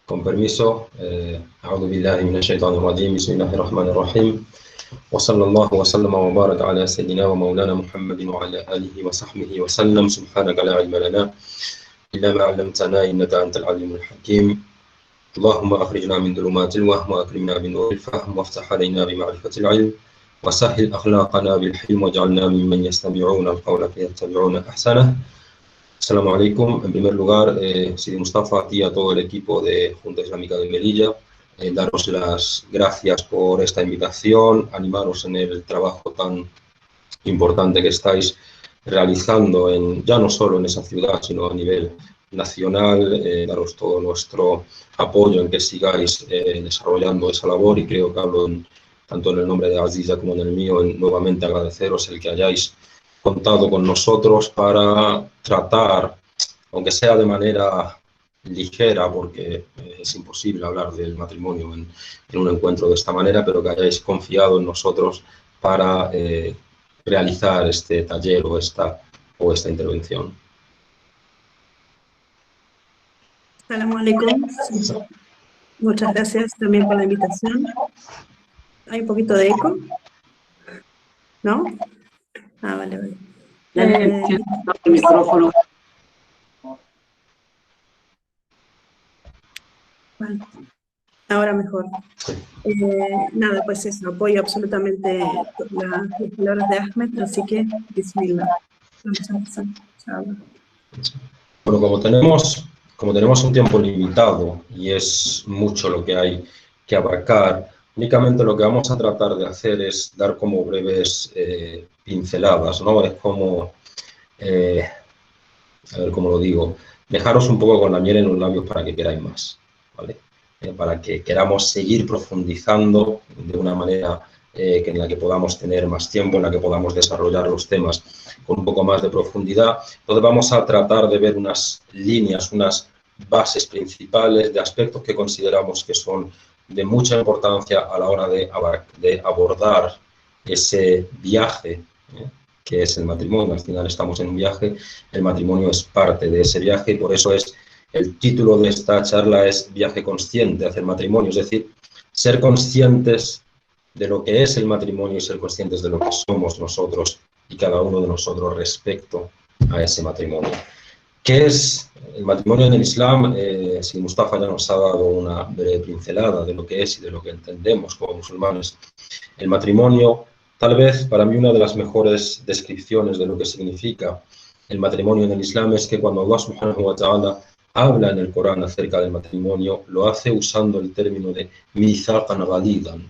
Con permiso, أعوذ بالله من الشيطان الرجيم بسم الله الرحمن الرحيم وصلى الله وسلم وبارك على سيدنا ومولانا محمد وعلى آله وصحبه وسلم سبحانك لا علم لنا إلا ما علمتنا إنك أنت العليم الحكيم اللهم أخرجنا من ظلمات الوهم وأكرمنا بنور الفهم وافتح علينا بمعرفة العلم وسهل أخلاقنا بالحلم واجعلنا ممن يستمعون القول فيتبعون أحسنه. Assalamu alaikum. En primer lugar, Sidi Mustafa, a ti y a todo el equipo de Junta Islámica de Melilla, daros las gracias por esta invitación, animaros en el trabajo tan importante que estáis realizando, ya no solo en esa ciudad, sino a nivel nacional, daros todo nuestro apoyo en que sigáis desarrollando esa labor, y creo que hablo tanto en el nombre de Aziza como en el mío, en nuevamente agradeceros el que hayáis contado con nosotros para tratar, aunque sea de manera ligera, porque es imposible hablar del matrimonio en un encuentro de esta manera, pero que hayáis confiado en nosotros para realizar este taller o esta intervención. Assalamu alaikum. Muchas gracias también por la invitación. ¿Hay un poquito de eco? ¿No? Ah, vale, vale. El micrófono. Vale. Ahora mejor. Nada, pues eso, apoyo absolutamente las palabras de Ahmed, así que bismillah. Vamos a empezar. Bueno, como tenemos un tiempo limitado y es mucho lo que hay que abarcar, únicamente lo que vamos a tratar de hacer es dar como breves pinceladas, ¿no? Es como, a ver cómo lo digo, dejaros un poco con la miel en los labios para que queráis más, ¿vale? Para que queramos seguir profundizando de una manera en la que podamos tener más tiempo, en la que podamos desarrollar los temas con un poco más de profundidad. Entonces vamos a tratar de ver unas líneas, unas bases principales de aspectos que consideramos que son de mucha importancia a la hora de abordar ese viaje, que es el matrimonio. Al final estamos en un viaje, el matrimonio es parte de ese viaje, y por eso el título de esta charla es Viaje consciente hacia el matrimonio, es decir, ser conscientes de lo que es el matrimonio y ser conscientes de lo que somos nosotros y cada uno de nosotros respecto a ese matrimonio. ¿Qué es el matrimonio en el Islam? Si Mustafa ya nos ha dado una breve pincelada de lo que es y de lo que entendemos como musulmanes. El matrimonio, tal vez para mí una de las mejores descripciones de lo que significa el matrimonio en el Islam es que cuando Allah subhanahu wa ta'ala habla en el Corán acerca del matrimonio, lo hace usando el término de mithaqan ghalidan,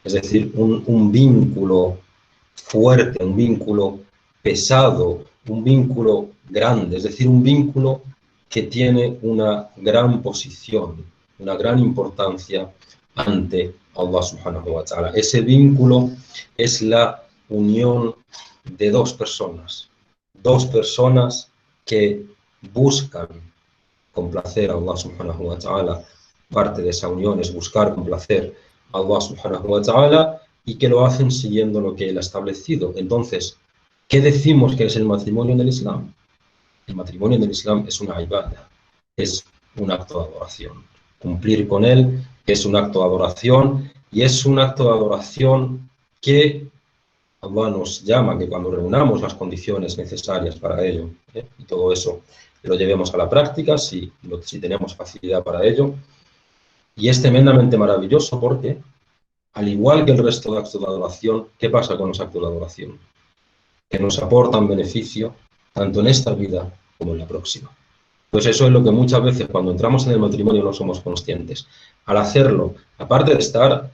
es decir, un vínculo fuerte, un vínculo pesado, un vínculo grande, es decir, un vínculo que tiene una gran posición, una gran importancia ante Allah subhanahu wa ta'ala. Ese vínculo es la unión de dos personas que buscan complacer a Allah subhanahu wa ta'ala. Parte de esa unión es buscar complacer a Allah subhanahu wa ta'ala y que lo hacen siguiendo lo que Él ha establecido. Entonces, ¿qué decimos que es el matrimonio en el Islam? El matrimonio en el Islam es una ibadah, es un acto de adoración. Cumplir con él es un acto de adoración, y es un acto de adoración que Allah nos llama, que cuando reunamos las condiciones necesarias para ello, y todo eso lo llevemos a la práctica, si tenemos facilidad para ello, y es tremendamente maravilloso porque, al igual que el resto de actos de adoración, ¿qué pasa con los actos de adoración? Que nos aportan beneficio tanto en esta vida como en la próxima. Pues eso es lo que muchas veces cuando entramos en el matrimonio no somos conscientes. Al hacerlo, aparte de estar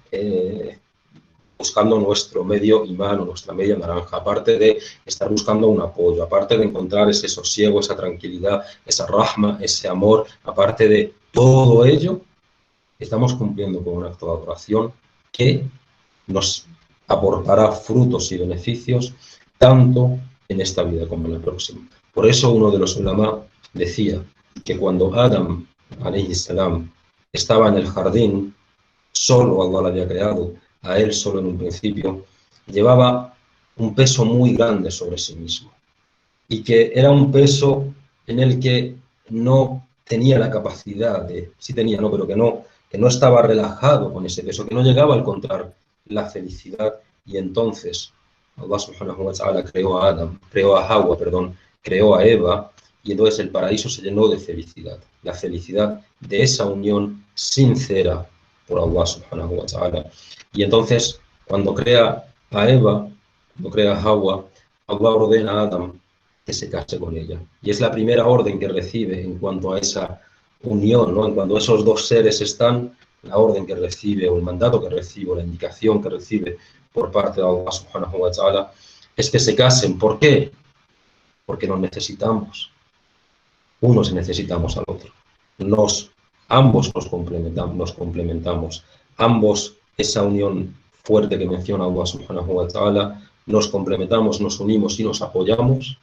buscando nuestro medio imán o nuestra media naranja, aparte de estar buscando un apoyo, aparte de encontrar ese sosiego, esa tranquilidad, esa rahma, ese amor, aparte de todo ello, estamos cumpliendo con un acto de adoración que nos aportará frutos y beneficios tanto en esta vida como en la próxima. Por eso uno de los ulama decía que cuando Adam, alayhi salam, estaba en el jardín, solo Allah lo había creado, a él solo en un principio, llevaba un peso muy grande sobre sí mismo, y que era un peso en el que no tenía la capacidad de, sí tenía, no, pero que no estaba relajado con ese peso, que no llegaba a encontrar la felicidad, y entonces Allah subhanahu wa ta'ala creó a Adam, creó a Hawa, perdón, creó a Eva, y entonces el paraíso se llenó de felicidad, la felicidad de esa unión sincera por Allah subhanahu wa ta'ala. Y entonces, cuando crea a Eva, cuando crea a Hawa, Allah ordena a Adam que se case con ella. Y es la primera orden que recibe en cuanto a esa unión, ¿no? En cuanto esos dos seres están, la orden que recibe, o el mandato que recibe, o la indicación que recibe por parte de Allah subhanahu wa ta'ala, es que se casen. ¿Por qué? Porque nos necesitamos. Unos necesitamos al otro. Ambos nos complementamos. Ambos, esa unión fuerte que menciona Allah subhanahu wa ta'ala, nos complementamos, nos unimos y nos apoyamos,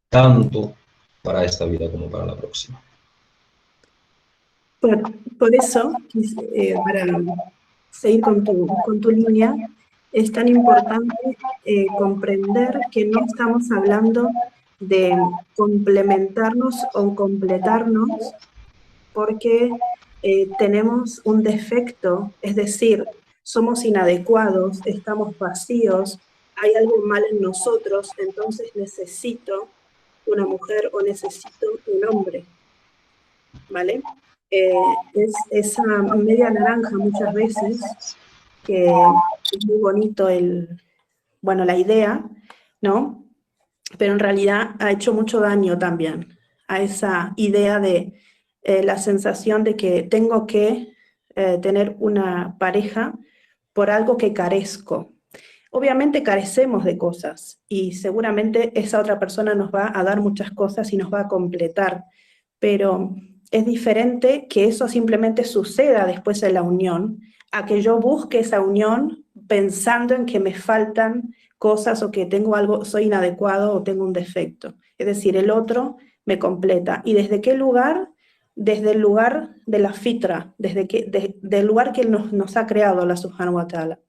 tanto para esta vida como para la próxima. Por eso, para seguir con tu línea, es tan importante comprender que no estamos hablando de complementarnos o completarnos porque tenemos un defecto, es decir, somos inadecuados, estamos vacíos, hay algo mal en nosotros, entonces necesito una mujer o necesito un hombre, ¿vale? Es esa media naranja muchas veces, que es muy bonito la idea, ¿no? Pero en realidad ha hecho mucho daño también a esa idea de la sensación de que tengo que tener una pareja por algo que carezco. Obviamente carecemos de cosas y seguramente esa otra persona nos va a dar muchas cosas y nos va a completar, pero es diferente que eso simplemente suceda después de la unión, a que yo busque esa unión pensando en que me faltan cosas o que tengo algo, soy inadecuado o tengo un defecto. Es decir, el otro me completa. ¿Y desde qué lugar? Desde el lugar de la fitra, del lugar que nos ha creado Allah subhanahu wa ta'ala.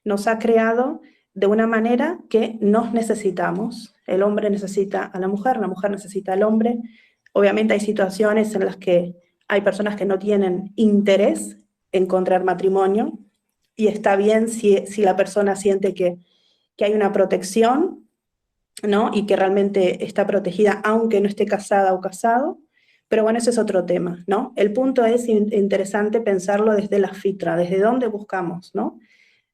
Nos ha creado de una manera que nos necesitamos. El hombre necesita a la mujer necesita al hombre. Obviamente hay situaciones en las que hay personas que no tienen interés en contraer matrimonio y está bien si la persona siente que hay una protección, ¿no? Y que realmente está protegida aunque no esté casada o casado, pero bueno, ese es otro tema, ¿no? El punto es interesante pensarlo desde la fitra, desde dónde buscamos, ¿no?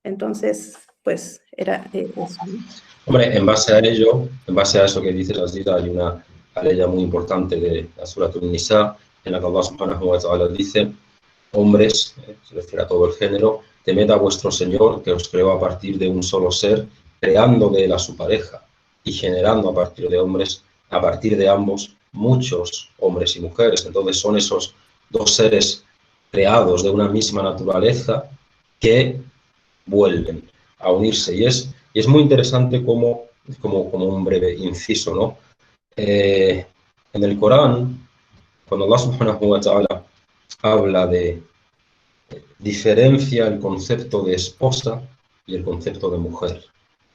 Entonces, pues era eso, ¿no? Hombre, en base a ello, en base a eso que dices, Asdita, hay una aleya muy importante de la Surah An-Nisa, en la que Allah subhanahu wa ta'ala dice: hombres, se refiere a todo el género, temed a vuestro Señor, que os creó a partir de un solo ser, creando de él a su pareja y generando a partir de hombres, a partir de ambos, muchos hombres y mujeres. Entonces son esos dos seres creados de una misma naturaleza que vuelven a unirse. Y es muy interesante como un breve inciso, ¿no? En el Corán, cuando Allah subhanahu wa ta'ala habla de diferencia el concepto de esposa y el concepto de mujer,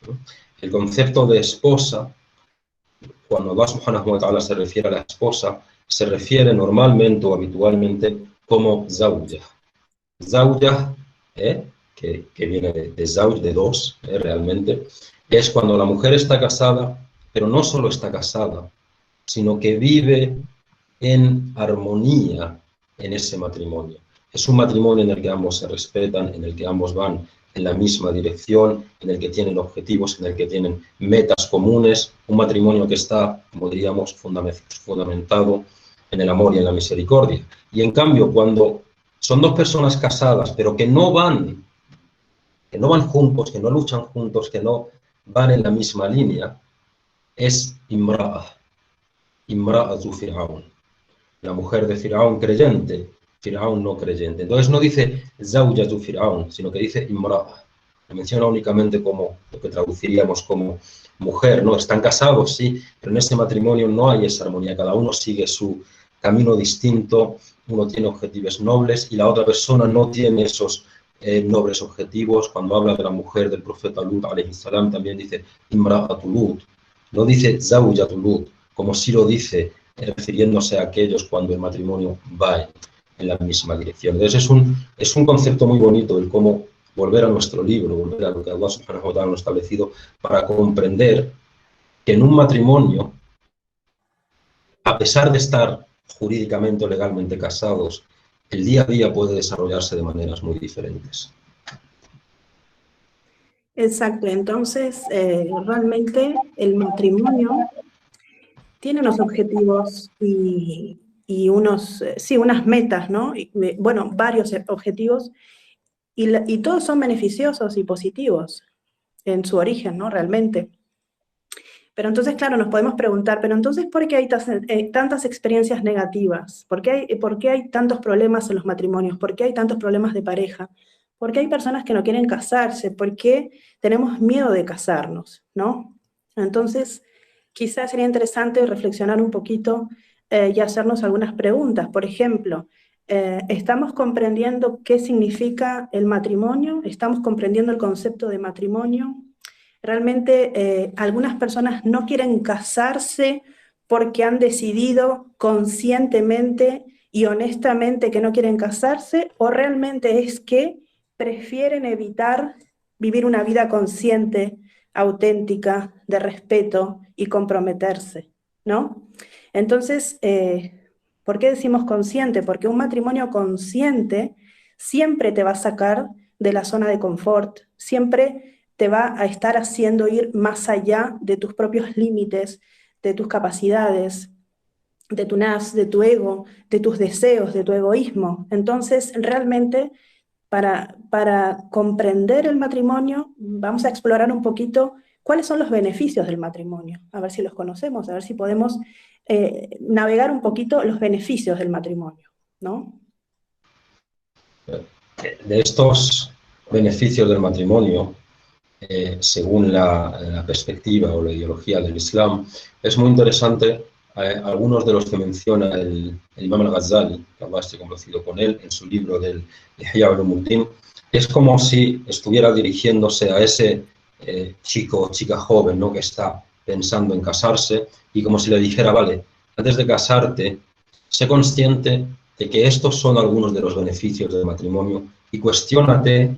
¿no? El concepto de esposa, cuando Allah subhanahu wa ta'ala se refiere a la esposa, se refiere normalmente o habitualmente como zawja. Zawja, que viene de zawj, de dos, realmente, es cuando la mujer está casada, pero no solo está casada, sino que vive en armonía en ese matrimonio. Es un matrimonio en el que ambos se respetan, en el que ambos van en la misma dirección, en el que tienen objetivos, en el que tienen metas comunes, un matrimonio que está, como diríamos, fundamentado en el amor y en la misericordia. Y en cambio, cuando son dos personas casadas, pero que no van juntos, que no luchan juntos, que no van en la misma línea, es Imra'atu Fir'aun, la mujer de Fir'aun creyente, Fir'aun no creyente. Entonces no dice Zawjatu Fir'aun, sino que dice Imra'a. La menciona únicamente como lo que traduciríamos como mujer, ¿no? Están casados, sí, pero en ese matrimonio no hay esa armonía. Cada uno sigue su camino distinto, uno tiene objetivos nobles y la otra persona no tiene esos nobles objetivos. Cuando habla de la mujer del profeta Lut, alayhi salam, también dice Imra'atu Lut. No dice Zawjatu Lut, como sí lo dice refiriéndose a aquellos cuando el matrimonio va en la misma dirección. Entonces es un concepto muy bonito el cómo volver a nuestro libro, volver a lo que Allah subhanahu wa ta'ala nos ha establecido para comprender que en un matrimonio, a pesar de estar jurídicamente o legalmente casados, el día a día puede desarrollarse de maneras muy diferentes. Exacto, entonces realmente el matrimonio tiene unos objetivos y unos, sí, unas metas, ¿no? Bueno, varios objetivos y todos son beneficiosos y positivos en su origen, ¿no? Realmente. Pero entonces, claro, nos podemos preguntar, pero entonces, ¿por qué hay tantas experiencias negativas? ¿Por qué hay tantos problemas en los matrimonios? ¿Por qué hay tantos problemas de pareja? ¿Por qué hay personas que no quieren casarse? ¿Por qué tenemos miedo de casarnos? ¿No? Entonces, quizás sería interesante reflexionar un poquito y hacernos algunas preguntas. Por ejemplo, ¿estamos comprendiendo qué significa el matrimonio? ¿Estamos comprendiendo el concepto de matrimonio? Realmente algunas personas no quieren casarse porque han decidido conscientemente y honestamente que no quieren casarse, o realmente es que prefieren evitar vivir una vida consciente, auténtica, de respeto y comprometerse, ¿no? Entonces, ¿por qué decimos consciente? Porque un matrimonio consciente siempre te va a sacar de la zona de confort, siempre te va a estar haciendo ir más allá de tus propios límites, de tus capacidades, de tu nafs, de tu ego, de tus deseos, de tu egoísmo. Entonces, realmente, para comprender el matrimonio, vamos a explorar un poquito cuáles son los beneficios del matrimonio, a ver si los conocemos, a ver si podemos navegar un poquito los beneficios del matrimonio, ¿no? De estos beneficios del matrimonio, según la perspectiva o la ideología del Islam, es muy interesante algunos de los que menciona el Imam al-Ghazali, que Allah esté complacido con él, en su libro del Ihya Ulumuddin. Es como si estuviera dirigiéndose a ese chico o chica joven, ¿no?, que está pensando en casarse, y como si le dijera, vale, antes de casarte, sé consciente de que estos son algunos de los beneficios del matrimonio y cuestiónate.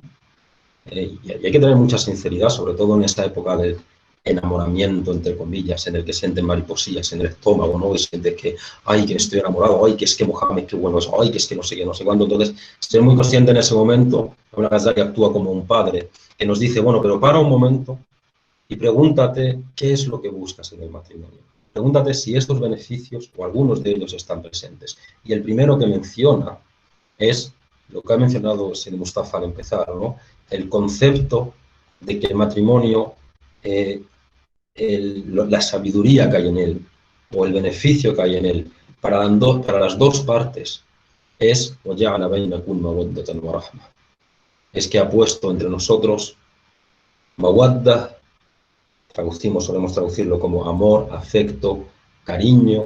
Y hay que tener mucha sinceridad, sobre todo en esta época del enamoramiento, entre comillas, en el que sienten mariposillas en el estómago, ¿no? Y sientes que, ay, que estoy enamorado, ay, que es que Mohamed, qué bueno es, ay, que es que no sé qué, no sé cuándo. Entonces, ser muy consciente en ese momento, una Ghazali actúa como un padre que nos dice, bueno, pero para un momento y pregúntate qué es lo que buscas en el matrimonio. Pregúntate si estos beneficios o algunos de ellos están presentes. Y el primero que menciona es lo que ha mencionado Sidi Mustafa al empezar, ¿no? El concepto de que el matrimonio, la sabiduría que hay en él, o el beneficio que hay en él, para las dos partes, es que ha puesto entre nosotros mawadda, solemos traducirlo como amor, afecto, cariño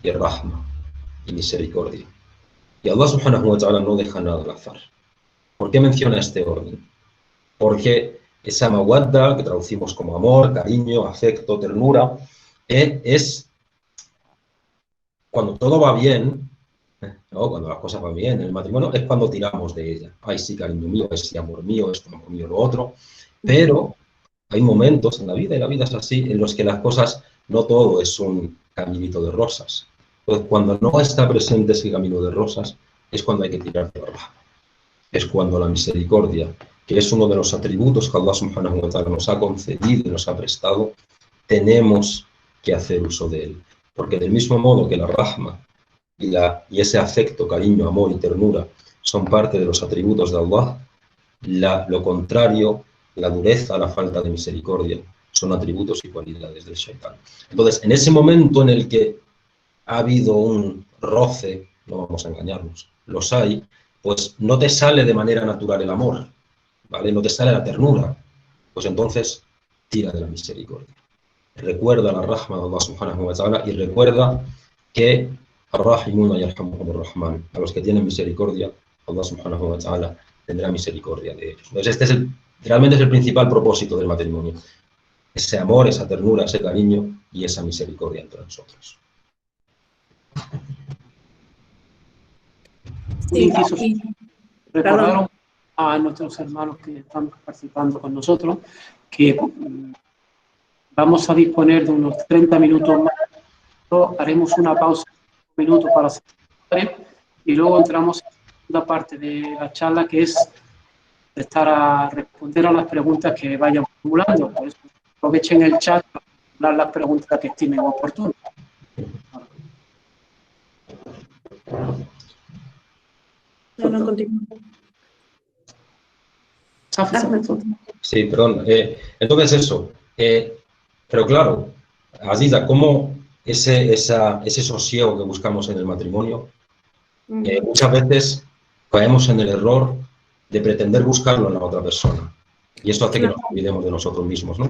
y rahma, y misericordia. Y Allah subhanahu wa ta'ala no deja nada al azar. ¿Por qué menciona este orden? Porque esa mawadda, que traducimos como amor, cariño, afecto, ternura, es cuando todo va bien, ¿no? Cuando las cosas van bien en el matrimonio, es cuando tiramos de ella. Ay, sí, cariño mío, ay, sí, amor mío, esto, amor mío, lo otro. Pero hay momentos en la vida, y la vida es así, en los que las cosas, no todo es un caminito de rosas. Entonces, cuando no está presente ese camino de rosas, es cuando hay que tirar de abajo. Es cuando la misericordia, que es uno de los atributos que Allah subhanahu wa ta'ala nos ha concedido y nos ha prestado, tenemos que hacer uso de él. Porque del mismo modo que la rahma y ese afecto, cariño, amor y ternura son parte de los atributos de Allah, lo contrario, la dureza, la falta de misericordia, son atributos y cualidades del Shaitán. Entonces, en ese momento en el que ha habido un roce, no vamos a engañarnos, los hay, pues no te sale de manera natural el amor, ¿vale? No te sale la ternura, pues entonces tira de la misericordia. Recuerda la rahma de Allah subhanahu wa ta'ala y recuerda que ar-rahimuna yarhamuhumur rahman, a los que tienen misericordia, Allah subhanahu wa ta'ala tendrá misericordia de ellos. Entonces este realmente es el principal propósito del matrimonio, ese amor, esa ternura, ese cariño y esa misericordia entre nosotros. Sí, recordaron a nuestros hermanos que están participando con nosotros que vamos a disponer de unos 30 minutos más. Haremos una pausa de 1 minuto para hacer y luego entramos en la segunda parte de la charla, que es estar a responder a las preguntas que vayan formulando. Por eso aprovechen el chat para formular las preguntas que estimen oportunas. No, continúo. Sí, perdón. Entonces eso. Pero claro, Aziza, ¿cómo ese sosiego que buscamos en el matrimonio? Muchas veces caemos en el error de pretender buscarlo en la otra persona. Y esto hace que nos olvidemos de nosotros mismos, ¿no?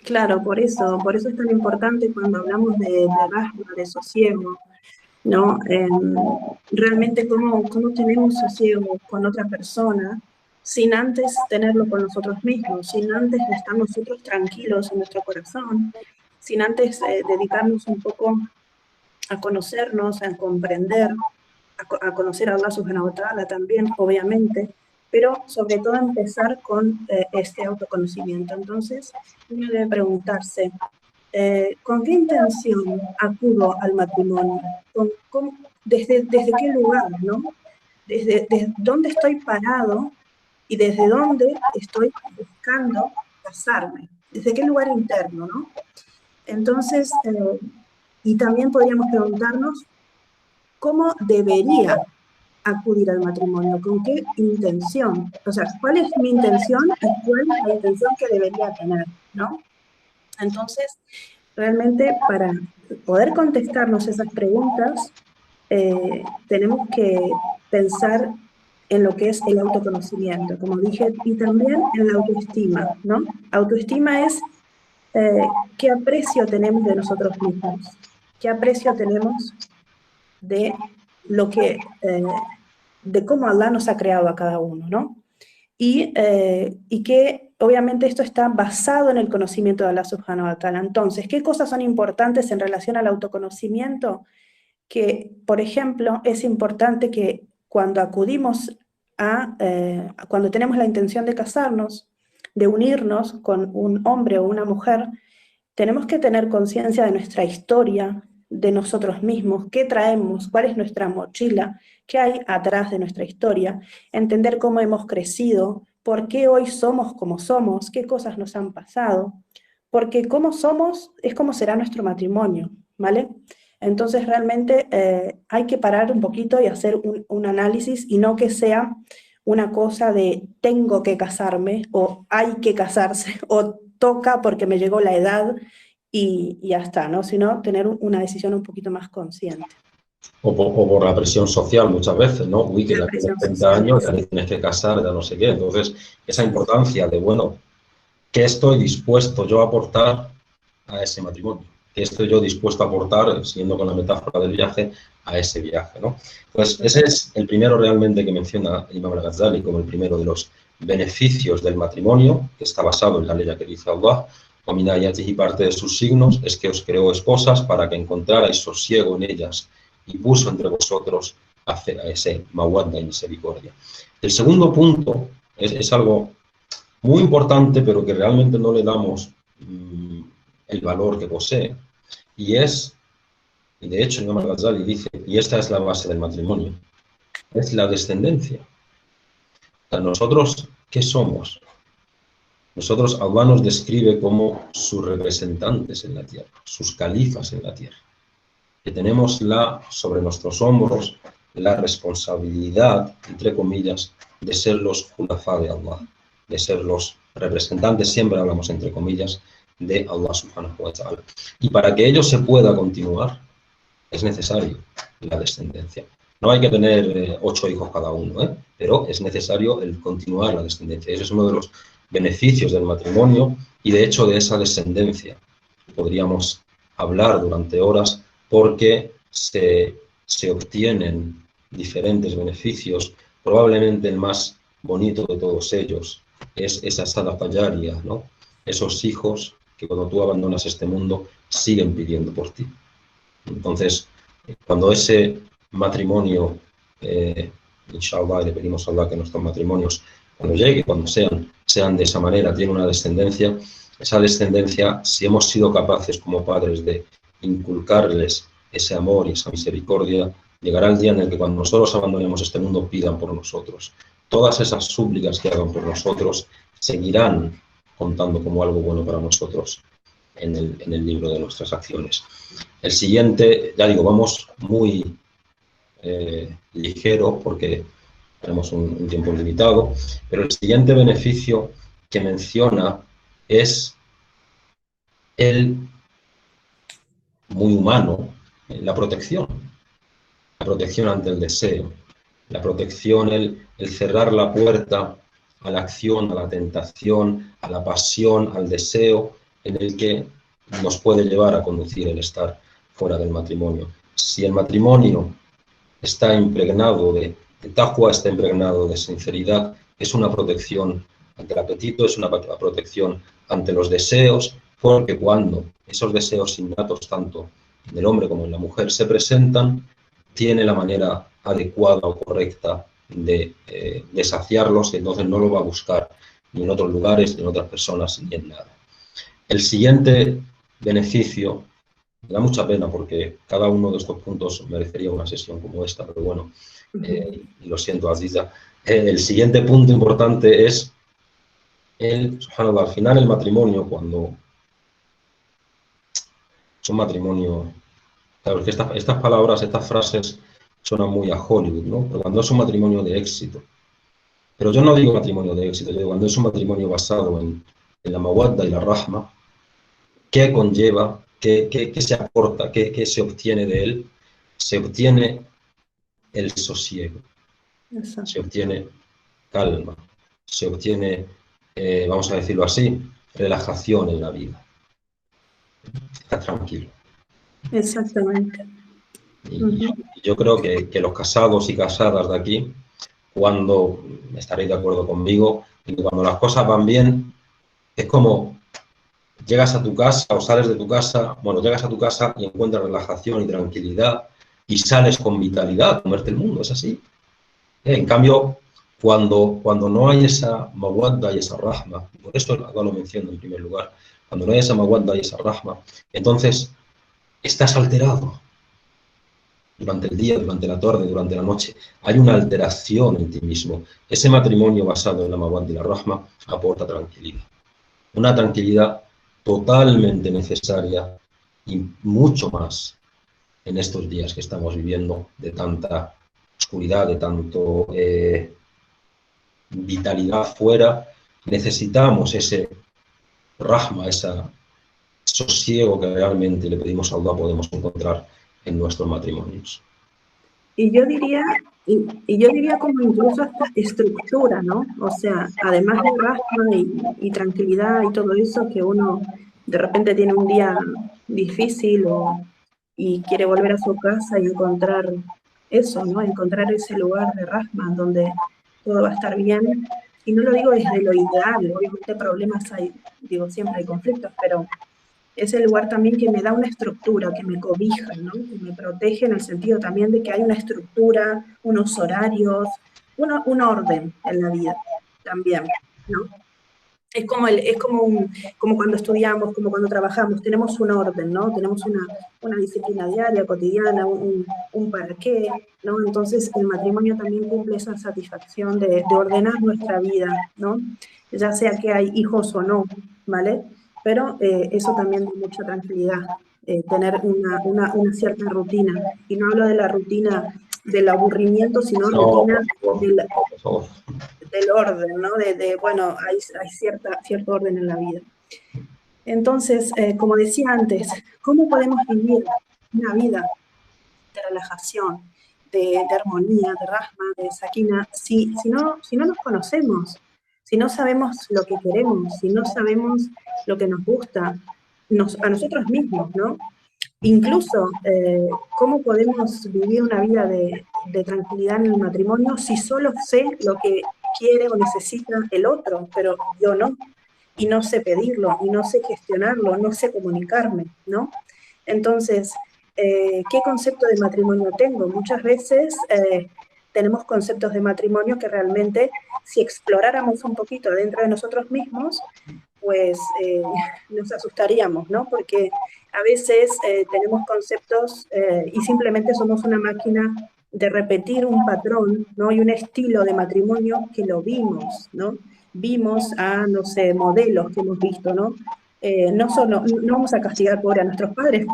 Claro, por eso es tan importante cuando hablamos de rasgo, de sosiego, ¿no? Realmente cómo tenemos sosiego con otra persona sin antes tenerlo con nosotros mismos, sin antes estar nosotros tranquilos en nuestro corazón, sin antes dedicarnos un poco a conocernos, a comprender, a conocer a Allah subhanahu wa ta'ala también, obviamente, pero sobre todo empezar con este autoconocimiento. Entonces, uno debe preguntarse, ¿con qué intención acudo al matrimonio? ¿Desde qué lugar, no? Desde dónde estoy parado y desde dónde estoy buscando casarme. ¿Desde qué lugar interno, no? Entonces, y también podríamos preguntarnos, ¿cómo debería acudir al matrimonio? ¿Con qué intención? O sea, ¿cuál es mi intención y cuál es la intención que debería tener, ¿no? Entonces, realmente para poder contestarnos esas preguntas, tenemos que pensar en lo que es el autoconocimiento, como dije, y también en la autoestima, ¿no? Autoestima es qué aprecio tenemos de nosotros mismos, qué aprecio tenemos de lo que, de cómo Allah nos ha creado a cada uno, ¿no? Y que obviamente esto está basado en el conocimiento de Allah subhanahu wa ta'ala. Entonces, ¿qué cosas son importantes en relación al autoconocimiento? Que, por ejemplo, es importante que cuando acudimos cuando tenemos la intención de casarnos, de unirnos con un hombre o una mujer, tenemos que tener conciencia de nuestra historia, de nosotros mismos, qué traemos, cuál es nuestra mochila, qué hay atrás de nuestra historia, entender cómo hemos crecido, por qué hoy somos como somos, qué cosas nos han pasado, porque cómo somos es como será nuestro matrimonio, ¿vale? Entonces realmente hay que parar un poquito y hacer un análisis y no que sea una cosa de tengo que casarme o hay que casarse o toca porque me llegó la edad y ya está, ¿no? Sino tener una decisión un poquito más consciente. O por la presión social muchas veces, ¿no? Uy, que ya tienes 30 años, ya tienes que casar, ya no sé qué. Entonces, esa importancia de, bueno, ¿qué estoy dispuesto yo a aportar a ese matrimonio? ¿Qué estoy yo dispuesto a aportar, siguiendo con la metáfora del viaje, a ese viaje, ¿no? Pues ese es el primero realmente que menciona Imam al-Ghazali como el primero de los beneficios del matrimonio, que está basado en la ley que dice Allah, y parte de sus signos es que os creó esposas para que encontrarais sosiego en ellas y puso entre vosotros a ese mawadda y misericordia. El segundo punto es algo muy importante, pero que realmente no le damos el valor que posee, y de hecho Imam al-Ghazali dice, y esta es la base del matrimonio, es la descendencia. O sea, nosotros, ¿qué somos? Nosotros, Allah nos describe como sus representantes en la tierra, sus califas en la tierra, que tenemos sobre nuestros hombros la responsabilidad, entre comillas, de ser los khulafá de Allah, de ser los representantes, siempre hablamos entre comillas, de Allah subhanahu wa ta'ala. Y para que ello se pueda continuar, es necesario la descendencia. No hay que tener 8 hijos cada uno, pero es necesario el continuar la descendencia. Ese es uno de los beneficios del matrimonio y de hecho de esa descendencia. Podríamos hablar durante horas porque se obtienen diferentes beneficios. Probablemente el más bonito de todos ellos es esa sadaqa jariya, ¿no? Esos hijos que cuando tú abandonas este mundo siguen pidiendo por ti. Entonces, Cuando ese matrimonio, inshallah, y le pedimos a Allah que nuestros matrimonios, cuando llegue, cuando sean de esa manera, tienen una descendencia, esa descendencia, si hemos sido capaces como padres de inculcarles ese amor y esa misericordia, llegará el día en el que cuando nosotros abandonemos este mundo pidan por nosotros. Todas esas súplicas que hagan por nosotros seguirán contando como algo bueno para nosotros en el libro de nuestras acciones. El siguiente, ya digo, vamos muy ligero porque tenemos un tiempo limitado, pero el siguiente beneficio que menciona es el muy humano, la protección ante el deseo, la protección, el cerrar la puerta a la acción, a la tentación, a la pasión, al deseo, en el que nos puede llevar a conducir el estar fuera del matrimonio. Si el matrimonio está impregnado de taqwa, está impregnado de sinceridad, es una protección ante el apetito, es una protección ante los deseos, porque cuando esos deseos innatos, tanto en el hombre como en la mujer, se presentan, tiene la manera adecuada o correcta de saciarlos, y entonces no lo va a buscar ni en otros lugares, ni en otras personas, ni en nada. El siguiente beneficio, me da mucha pena porque cada uno de estos puntos merecería una sesión como esta, pero bueno, y lo siento, Aziza. El siguiente punto importante es subhanallah, al final el matrimonio, cuando es un matrimonio, claro, que estas palabras, estas frases suenan muy a Hollywood, ¿no? Pero cuando es un matrimonio de éxito, pero yo no digo matrimonio de éxito, yo digo cuando es un matrimonio basado en la mawadda y la rahma, ¿qué conlleva? ¿Qué se aporta? ¿Qué se obtiene de él? Se obtiene el sosiego, se obtiene calma, se obtiene, vamos a decirlo así, relajación en la vida. Está tranquilo. Exactamente. Y yo creo que los casados y casadas de aquí, cuando, estaréis de acuerdo conmigo, y cuando las cosas van bien, es como llegas a tu casa o sales de tu casa, bueno, llegas a tu casa y encuentras relajación y tranquilidad y sales con vitalidad a comerte el mundo, es así. En cambio, cuando no hay esa mawadda y esa rahma, por eso acá lo menciono en primer lugar, cuando no hay esa mawadda y esa rahma, entonces estás alterado durante el día, durante la tarde, durante la noche. Hay una alteración en ti mismo. Ese matrimonio basado en la mawadda y la rahma aporta tranquilidad. Una tranquilidad totalmente necesaria y mucho más en estos días que estamos viviendo de tanta oscuridad, de tanto vitalidad fuera. Necesitamos ese rahma, ese sosiego que realmente le pedimos a Allah podemos encontrar en nuestros matrimonios. Y yo diría como incluso hasta estructura, ¿no? O sea, además de rahma y tranquilidad y todo eso, que uno de repente tiene un día difícil y quiere volver a su casa y encontrar eso, ¿no? Encontrar ese lugar de rahma donde todo va a estar bien. Y no lo digo desde lo ideal, obviamente problemas hay, digo, siempre hay conflictos, pero es el lugar también que me da una estructura, que me cobija, ¿no? Que me protege en el sentido también de que hay una estructura, unos horarios, un orden en la vida también, ¿no? Es como cuando estudiamos, como cuando trabajamos, tenemos un orden, ¿no? Tenemos una disciplina diaria, cotidiana, un para qué, ¿no? Entonces el matrimonio también cumple esa satisfacción de ordenar nuestra vida, ¿no? Ya sea que hay hijos o no, ¿vale? Pero eso también da mucha tranquilidad, tener una cierta rutina. Y no hablo de la rutina del aburrimiento, sino rutina del orden, ¿no? Bueno, hay cierto orden en la vida. Entonces, como decía antes, ¿cómo podemos vivir una vida de relajación, de armonía, de rahma, de sakina, si no nos conocemos? Si no sabemos lo que queremos, si no sabemos lo que nos gusta, a nosotros mismos, ¿no? Incluso, ¿cómo podemos vivir una vida de tranquilidad en el matrimonio si solo sé lo que quiere o necesita el otro, pero yo no? Y no sé pedirlo, y no sé gestionarlo, no sé comunicarme, ¿no? Entonces, ¿qué concepto de matrimonio tengo? Muchas veces tenemos conceptos de matrimonio que realmente, si exploráramos un poquito dentro de nosotros mismos, pues nos asustaríamos, ¿no? Porque a veces tenemos conceptos y simplemente somos una máquina de repetir un patrón, ¿no? Y un estilo de matrimonio que lo vimos, ¿no? Vimos a, no sé, modelos que hemos visto, ¿no? No vamos a castigar pobre a nuestros padres,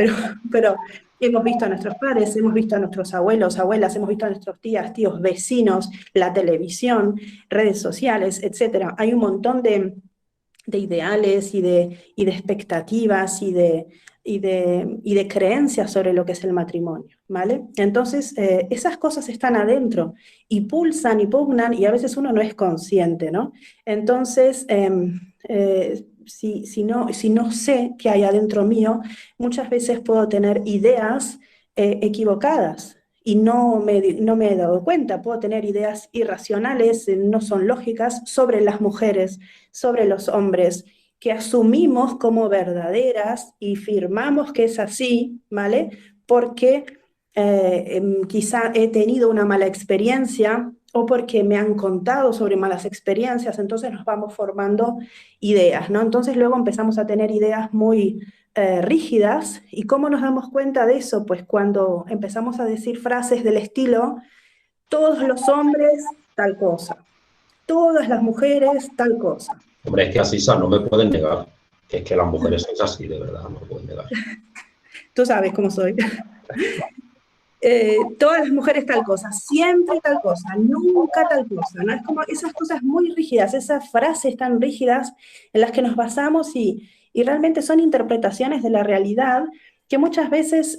pero hemos visto a nuestros padres, hemos visto a nuestros abuelos, abuelas, hemos visto a nuestros tías, tíos, vecinos, la televisión, redes sociales, etcétera. Hay un montón de ideales y de expectativas y de creencias sobre lo que es el matrimonio, ¿vale? Entonces, esas cosas están adentro y pulsan y pugnan y a veces uno no es consciente, ¿no? Entonces, si no sé qué hay adentro mío, muchas veces puedo tener ideas equivocadas y no me he dado cuenta. Puedo tener ideas irracionales, no son lógicas, sobre las mujeres, sobre los hombres, que asumimos como verdaderas y firmamos que es así, ¿vale? Porque quizá he tenido una mala experiencia o porque me han contado sobre malas experiencias, entonces nos vamos formando ideas, ¿no? Entonces luego empezamos a tener ideas muy rígidas. ¿Y cómo nos damos cuenta de eso? Pues cuando empezamos a decir frases del estilo, todos los hombres tal cosa, todas las mujeres tal cosa. Hombre, es que así no me pueden negar, que es que las mujeres son así, de verdad, no me pueden negar. Tú sabes cómo soy. Todas las mujeres tal cosa, siempre tal cosa, nunca tal cosa, ¿no? Es como esas cosas muy rígidas, esas frases tan rígidas en las que nos basamos y realmente son interpretaciones de la realidad que muchas veces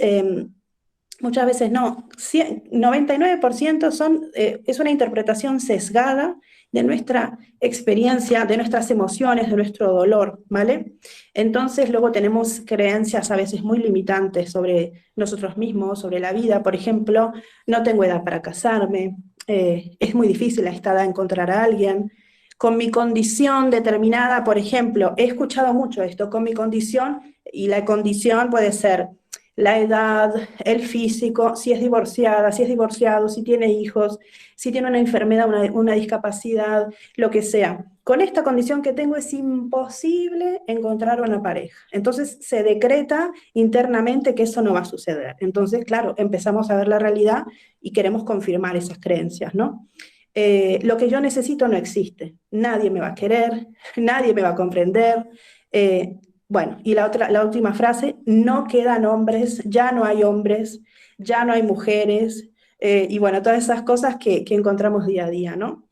no, 99% es una interpretación sesgada de nuestra experiencia, de nuestras emociones, de nuestro dolor, ¿vale? Entonces luego tenemos creencias a veces muy limitantes sobre nosotros mismos, sobre la vida. Por ejemplo, no tengo edad para casarme, es muy difícil a esta edad encontrar a alguien. Con mi condición determinada, por ejemplo, he escuchado mucho esto, con mi condición, y la condición puede ser la edad, el físico, si es divorciada, si es divorciado, si tiene hijos, si tiene una enfermedad, una discapacidad, lo que sea. Con esta condición que tengo es imposible encontrar una pareja. Entonces se decreta internamente que eso no va a suceder. Entonces, claro, empezamos a ver la realidad y queremos confirmar esas creencias, ¿no? Lo que yo necesito no existe. Nadie me va a querer, nadie me va a comprender. Bueno, y la última frase, no quedan hombres, ya no hay hombres, ya no hay mujeres, y bueno, todas esas cosas que encontramos día a día, ¿no?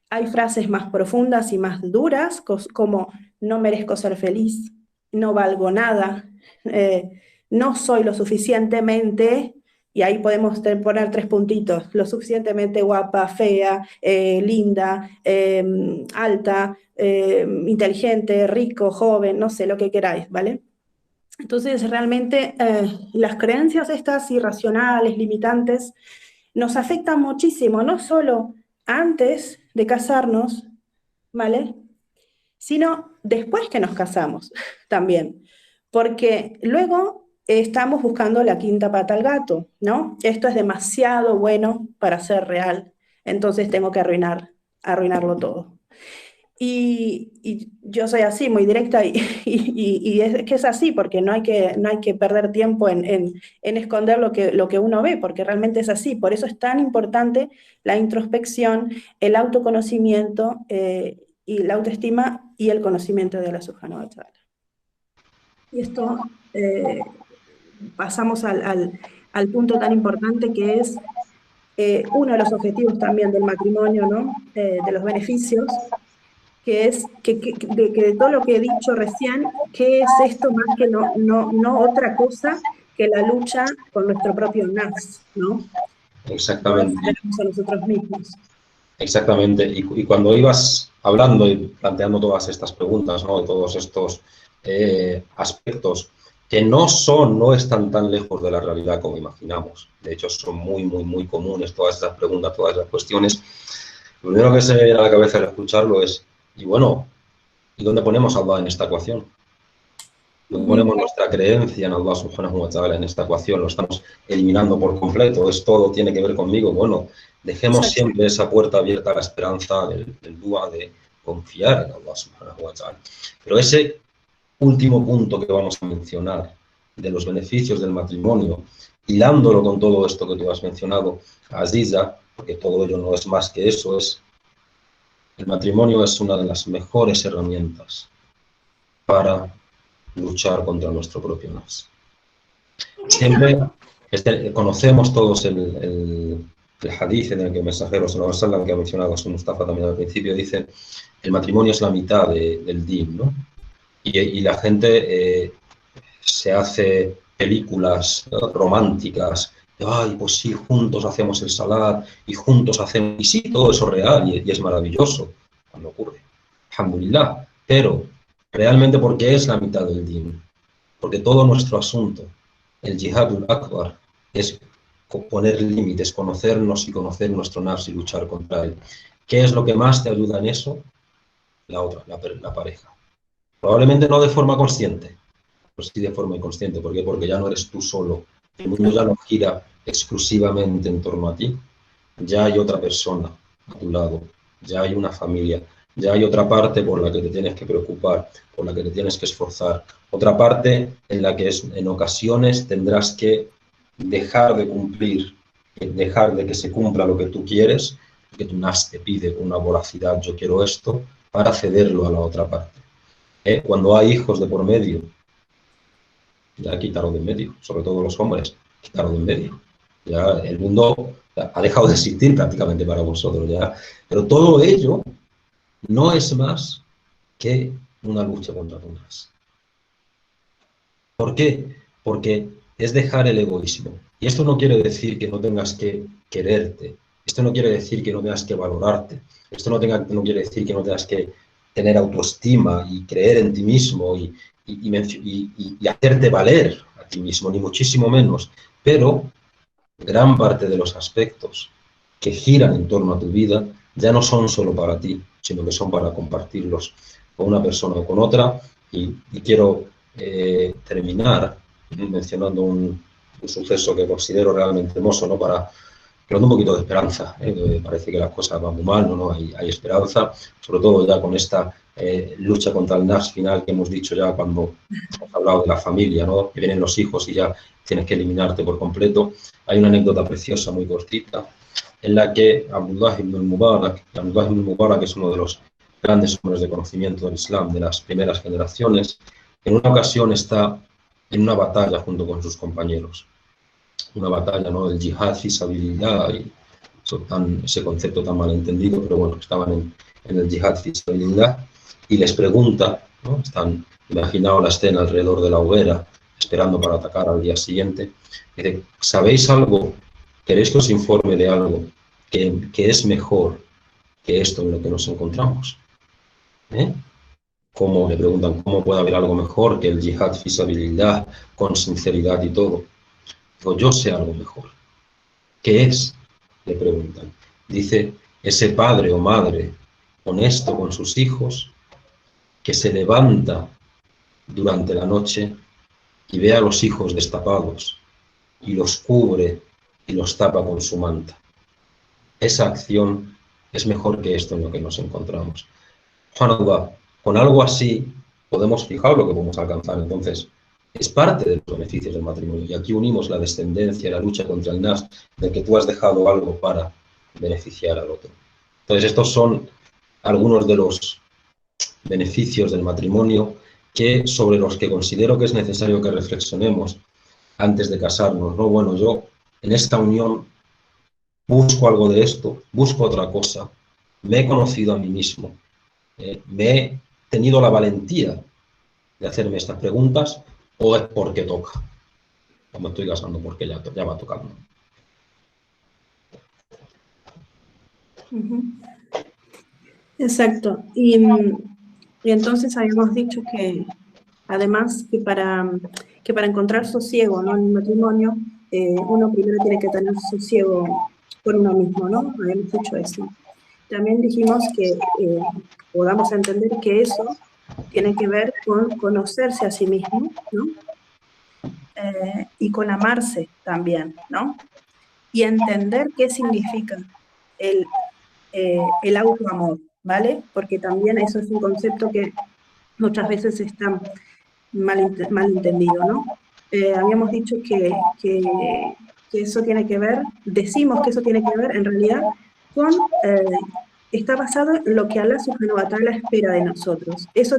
Hay frases más profundas y más duras, como no merezco ser feliz, no valgo nada, no soy lo suficientemente, y ahí podemos poner 3 puntitos, lo suficientemente guapa, fea, linda, alta, inteligente, rico, joven, no sé, lo que queráis, ¿vale? Entonces, realmente las creencias estas irracionales, limitantes, nos afectan muchísimo, no solo antes de casarnos, ¿vale? Sino después que nos casamos también, porque luego estamos buscando la quinta pata al gato, ¿no? Esto es demasiado bueno para ser real, entonces tengo que arruinarlo todo. Y yo soy así, muy directa, y es que es así, porque no hay que perder tiempo en esconder lo que uno ve, porque realmente es así. Por eso es tan importante la introspección, el autoconocimiento y la autoestima y el conocimiento de la Subhanahu wa Ta'ala. Y esto pasamos al punto tan importante que es uno de los objetivos también del matrimonio, ¿no? De los beneficios, que es que de todo lo que he dicho recién, ¿qué es esto más que no otra cosa que la lucha con nuestro propio nafs, ¿no? Exactamente. A nosotros mismos. Exactamente. Y cuando ibas hablando y planteando todas estas preguntas, ¿no? De todos estos aspectos que no están tan lejos de la realidad como imaginamos. De hecho, son muy, muy, muy comunes todas estas preguntas, todas estas cuestiones. Lo primero que se me viene a la cabeza al escucharlo es, y bueno, ¿y dónde ponemos a Allah en esta ecuación? Ponemos nuestra creencia en Allah subhanahu wa ta'ala en esta ecuación, lo estamos eliminando por completo, es todo tiene que ver conmigo. Bueno, dejemos siempre esa puerta abierta a la esperanza del dua, de confiar en Allah subhanahu wa ta'ala. Pero ese último punto que vamos a mencionar, de los beneficios del matrimonio, hilándolo con todo esto que tú has mencionado, Aziza, porque todo ello no es más que eso, el matrimonio es una de las mejores herramientas para luchar contra nuestro propio nas. Siempre conocemos todos el hadith en el que el mensajero sallallahu alaihi wasallam, que ha mencionado a su Mustafa también al principio, dice: el matrimonio es la mitad del din, ¿no? Y la gente se hace películas románticas, ay, pues sí, juntos hacemos el salat, y juntos hacemos, y sí, todo eso es real, y es maravilloso cuando ocurre, alhamdulillah, pero realmente, ¿por qué es la mitad del din? Porque todo nuestro asunto, el jihadul akbar, es poner límites, conocernos y conocer nuestro nafs y luchar contra él. ¿Qué es lo que más te ayuda en eso? La pareja. Probablemente no de forma consciente, pero sí de forma inconsciente. ¿Por qué? Porque ya no eres tú solo. El mundo ya no gira exclusivamente en torno a ti. Ya hay otra persona a tu lado, ya hay una familia, ya hay otra parte por la que te tienes que preocupar, por la que te tienes que esforzar. Otra parte en la que en ocasiones tendrás que dejar de cumplir, dejar de que se cumpla lo que tú quieres, que tu nas te pide con una voracidad, yo quiero esto, para cederlo a la otra parte. Cuando hay hijos de por medio, ya quitaron de en medio, sobre todo los hombres, quitaron de en medio. Ya el mundo ha dejado de existir prácticamente para vosotros, ya. Pero todo ello no es más que una lucha contra tu nas. ¿Por qué? Porque es dejar el egoísmo. Y esto no quiere decir que no tengas que quererte. Esto no quiere decir que no tengas que valorarte. Esto no quiere decir que no tengas que tener autoestima y creer en ti mismo y hacerte valer a ti mismo, ni muchísimo menos. Pero gran parte de los aspectos que giran en torno a tu vida ya no son solo para ti, sino que son para compartirlos con una persona o con otra. Y quiero terminar mencionando un suceso que considero realmente hermoso, ¿no? Pero un poquito de esperanza. Parece que las cosas van muy mal, ¿no? Hay esperanza, sobre todo ya con esta lucha contra el nafs final que hemos dicho ya cuando hemos hablado de la familia, ¿no? Que vienen los hijos y ya tienes que eliminarte por completo. Hay una anécdota preciosa, muy cortita, en la que Abdullah ibn al-Mubarak es uno de los grandes hombres de conocimiento del Islam, de las primeras generaciones. En una ocasión está en una batalla junto con sus compañeros. Una batalla, ¿no? Del jihad fi sabilillah, y ese concepto tan malentendido, pero bueno, estaban en el jihad fi sabilillah, y les pregunta, ¿no? Imaginaos la escena alrededor de la hoguera, esperando para atacar al día siguiente. Dice: ¿sabéis algo? ¿Queréis que os informe de algo que es mejor que esto en lo que nos encontramos? ¿Cómo? Le preguntan, ¿cómo puede haber algo mejor que el jihad fi sabilillah, con sinceridad y todo? Digo, yo sé algo mejor. ¿Qué es? Le preguntan. Dice: ese padre o madre honesto con sus hijos, que se levanta durante la noche y ve a los hijos destapados y los cubre y los tapa con su manta. Esa acción es mejor que esto en lo que nos encontramos. Subhanallah, con algo así podemos fijar lo que podemos alcanzar. Entonces, es parte de los beneficios del matrimonio. Y aquí unimos la descendencia, la lucha contra el nas, de que tú has dejado algo para beneficiar al otro. Entonces, estos son algunos de los beneficios del matrimonio sobre los que considero que es necesario que reflexionemos antes de casarnos, ¿no? Bueno, yo en esta unión busco algo de esto, busco otra cosa, me he conocido a mí mismo, me he tenido la valentía de hacerme estas preguntas, o es porque toca. No me estoy casando porque ya va tocando. Exacto. Y entonces habíamos dicho que además que para encontrar sosiego, ¿no? en el matrimonio, uno primero tiene que tener sosiego por uno mismo, ¿no? Habíamos dicho eso. También dijimos que podamos entender que eso tiene que ver con conocerse a sí mismo, ¿no? Y con amarse también, ¿no? Y entender qué significa el autoamor, ¿vale? Porque también eso es un concepto que muchas veces está mal entendido, ¿no? Habíamos dicho que eso tiene que ver, decimos que eso tiene que ver en realidad con, está basado en lo que Allah subhanahu wa ta'ala espera de nosotros. Eso,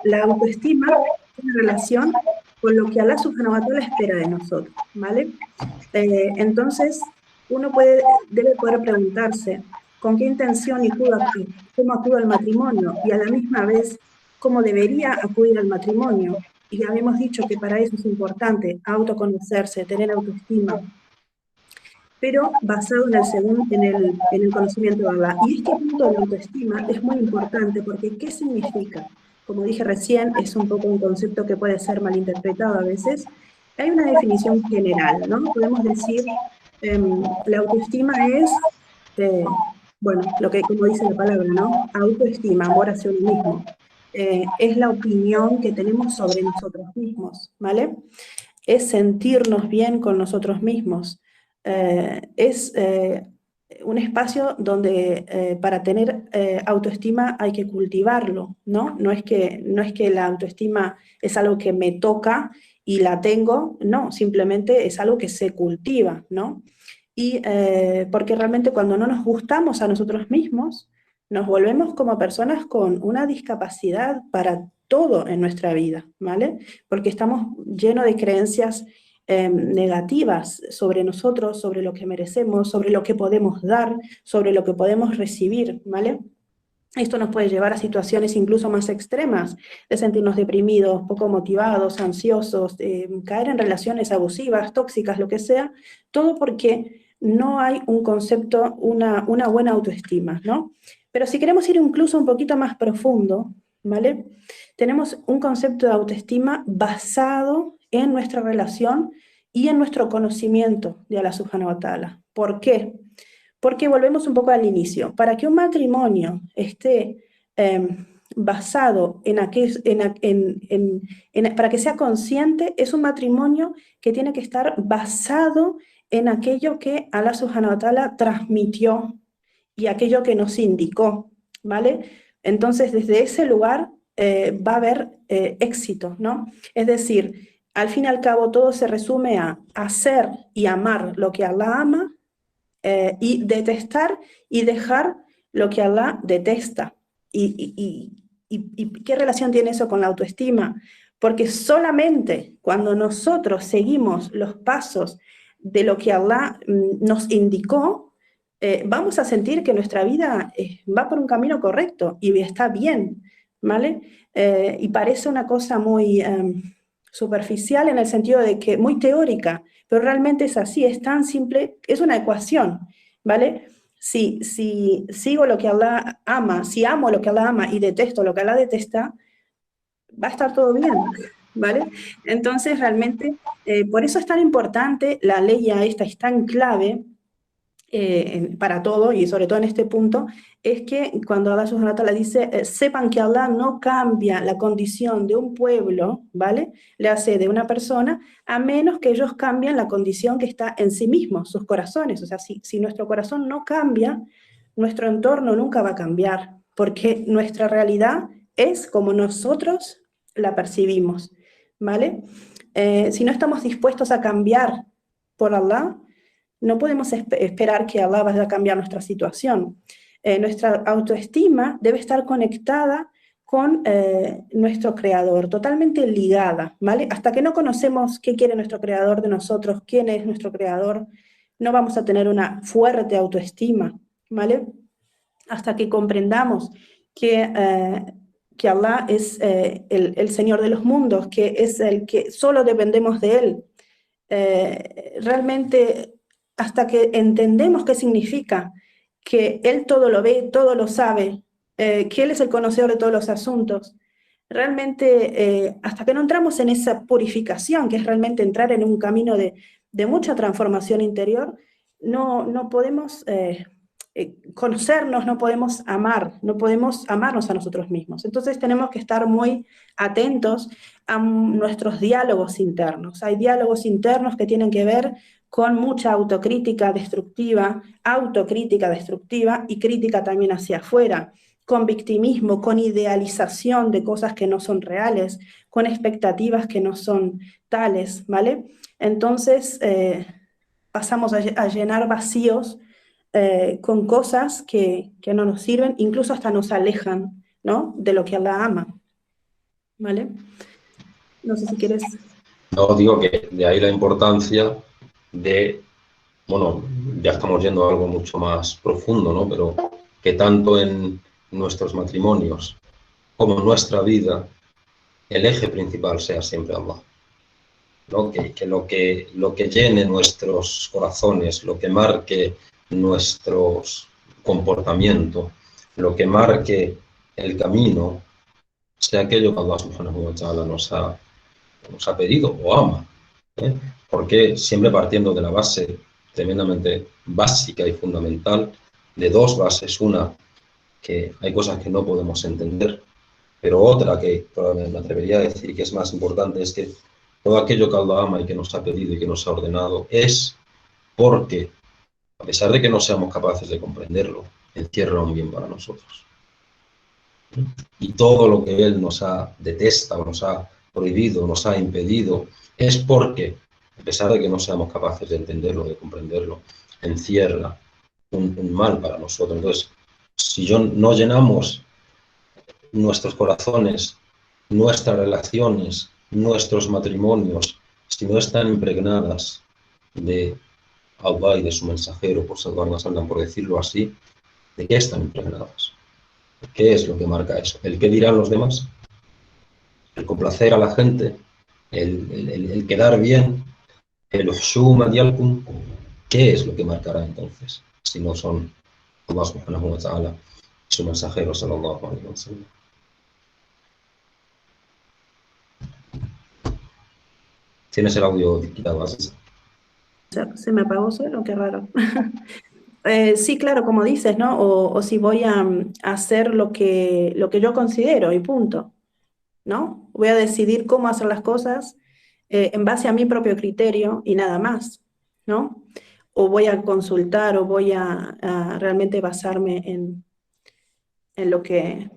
la autoestima tiene relación con lo que Allah subhanahu wa ta'ala espera de nosotros, ¿vale? Entonces, uno debe poder preguntarse con qué intención y cómo acudo al matrimonio, y a la misma vez cómo debería acudir al matrimonio. Y ya habíamos dicho que para eso es importante autoconocerse, tener autoestima, pero basado en el conocimiento de Allah. Y este punto de la autoestima es muy importante porque ¿qué significa? Como dije recién, es un poco un concepto que puede ser malinterpretado a veces. Hay una definición general, ¿no? Podemos decir, la autoestima es, bueno, lo que como dice la palabra, ¿no? Autoestima, amor hacia uno mismo. Es la opinión que tenemos sobre nosotros mismos, ¿vale? Es sentirnos bien con nosotros mismos. Es un espacio donde para tener autoestima hay que cultivarlo, ¿no? No es que la autoestima es algo que me toca y la tengo, no, simplemente es algo que se cultiva, ¿no? Y porque realmente cuando no nos gustamos a nosotros mismos, nos volvemos como personas con una discapacidad para todo en nuestra vida, ¿vale? Porque estamos llenos de creencias negativas sobre nosotros, sobre lo que merecemos, sobre lo que podemos dar, sobre lo que podemos recibir, ¿vale? Esto nos puede llevar a situaciones incluso más extremas, de sentirnos deprimidos, poco motivados, ansiosos, caer en relaciones abusivas, tóxicas, lo que sea, todo porque no hay un concepto, una buena autoestima, ¿no? Pero si queremos ir incluso un poquito más profundo, ¿vale? Tenemos un concepto de autoestima basado en nuestra relación y en nuestro conocimiento de Allah subhanahu wa ta'ala. ¿Por qué? Porque volvemos un poco al inicio. Para que un matrimonio esté basado para que sea consciente, es un matrimonio que tiene que estar basado en aquello que Allah subhanahu wa ta'ala transmitió y aquello que nos indicó, ¿vale? Entonces, desde ese lugar va a haber éxito, ¿no? Es decir, al fin y al cabo todo se resume a hacer y amar lo que Allah ama, y detestar y dejar lo que Allah detesta. ¿Y qué relación tiene eso con la autoestima? Porque solamente cuando nosotros seguimos los pasos de lo que Allah nos indicó, vamos a sentir que nuestra vida va por un camino correcto y está bien, ¿vale? Y parece una cosa muy superficial en el sentido de que muy teórica, pero realmente es así, es tan simple, es una ecuación, ¿vale? Si sigo lo que Allah ama, si amo lo que Allah ama y detesto lo que Allah detesta, va a estar todo bien, ¿vale? Entonces, realmente, por eso es tan importante, la ley esta es tan clave para todo, y sobre todo en este punto, es que cuando Allah subhanahu wa ta'ala dice, sepan que Allah no cambia la condición de un pueblo, ¿vale? Le hace de una persona, a menos que ellos cambien la condición que está en sí mismos, sus corazones. O sea, si nuestro corazón no cambia, nuestro entorno nunca va a cambiar, porque nuestra realidad es como nosotros la percibimos, ¿vale? Si no estamos dispuestos a cambiar por Allah, no podemos esperar que Allah vaya a cambiar nuestra situación. Nuestra autoestima debe estar conectada con nuestro Creador, totalmente ligada, ¿vale? Hasta que no conocemos qué quiere nuestro Creador de nosotros, quién es nuestro Creador, no vamos a tener una fuerte autoestima, ¿vale? Hasta que comprendamos que Allah es el Señor de los mundos, que es el que solo dependemos de Él. Realmente, hasta que entendemos qué significa, que Él todo lo ve, todo lo sabe, que Él es el conocedor de todos los asuntos, realmente, hasta que no entramos en esa purificación, que es realmente entrar en un camino de mucha transformación interior, no podemos conocernos, no podemos amarnos a nosotros mismos. Entonces tenemos que estar muy atentos a nuestros diálogos internos. Hay diálogos internos que tienen que ver con mucha autocrítica destructiva y crítica también hacia afuera, con victimismo, con idealización de cosas que no son reales, con expectativas que no son tales, ¿vale? Entonces pasamos a llenar vacíos con cosas que no nos sirven, incluso hasta nos alejan, ¿no?, de lo que Allah ama, ¿vale? No sé si quieres... No, digo que de ahí la importancia de, bueno, ya estamos yendo a algo mucho más profundo, ¿no?, pero que tanto en nuestros matrimonios como en nuestra vida, el eje principal sea siempre Allah, ¿no? Que lo que llene nuestros corazones, lo que marque nuestros comportamientos, lo que marque el camino, sea aquello que Allah subhanahu wa ta'ala nos ha pedido o ama, ¿eh? Porque siempre partiendo de la base tremendamente básica y fundamental, de dos bases: una, que hay cosas que no podemos entender, pero otra que me atrevería a decir que es más importante, es que todo aquello que Allah ama y que nos ha pedido y que nos ha ordenado es porque, a pesar de que no seamos capaces de comprenderlo, encierra un bien para nosotros. Y todo lo que Él nos detesta, o nos ha prohibido, nos ha impedido, es porque, a pesar de que no seamos capaces de entenderlo, de comprenderlo, encierra un mal para nosotros. Entonces, si no llenamos nuestros corazones, nuestras relaciones, nuestros matrimonios, si no están impregnadas de Allah y de su mensajero, por decirlo así, ¿de qué están impregnadas? ¿Qué es lo que marca eso? ¿El qué dirán los demás? ¿El complacer a la gente? ¿El quedar bien? ¿El ushuma dialkum? ¿Qué es lo que marcará entonces? Si no son Allah subhanahu wa ta'ala y su mensajero sallallahu alaihi wa sallam. ¿Tienes el audio quitado, Aziza? Se me apagó solo, qué raro. Sí, claro, como dices, ¿no? O si voy a hacer lo que yo considero y punto, ¿no? Voy a decidir cómo hacer las cosas en base a mi propio criterio y nada más, ¿no? O voy a consultar o voy a realmente basarme en lo que...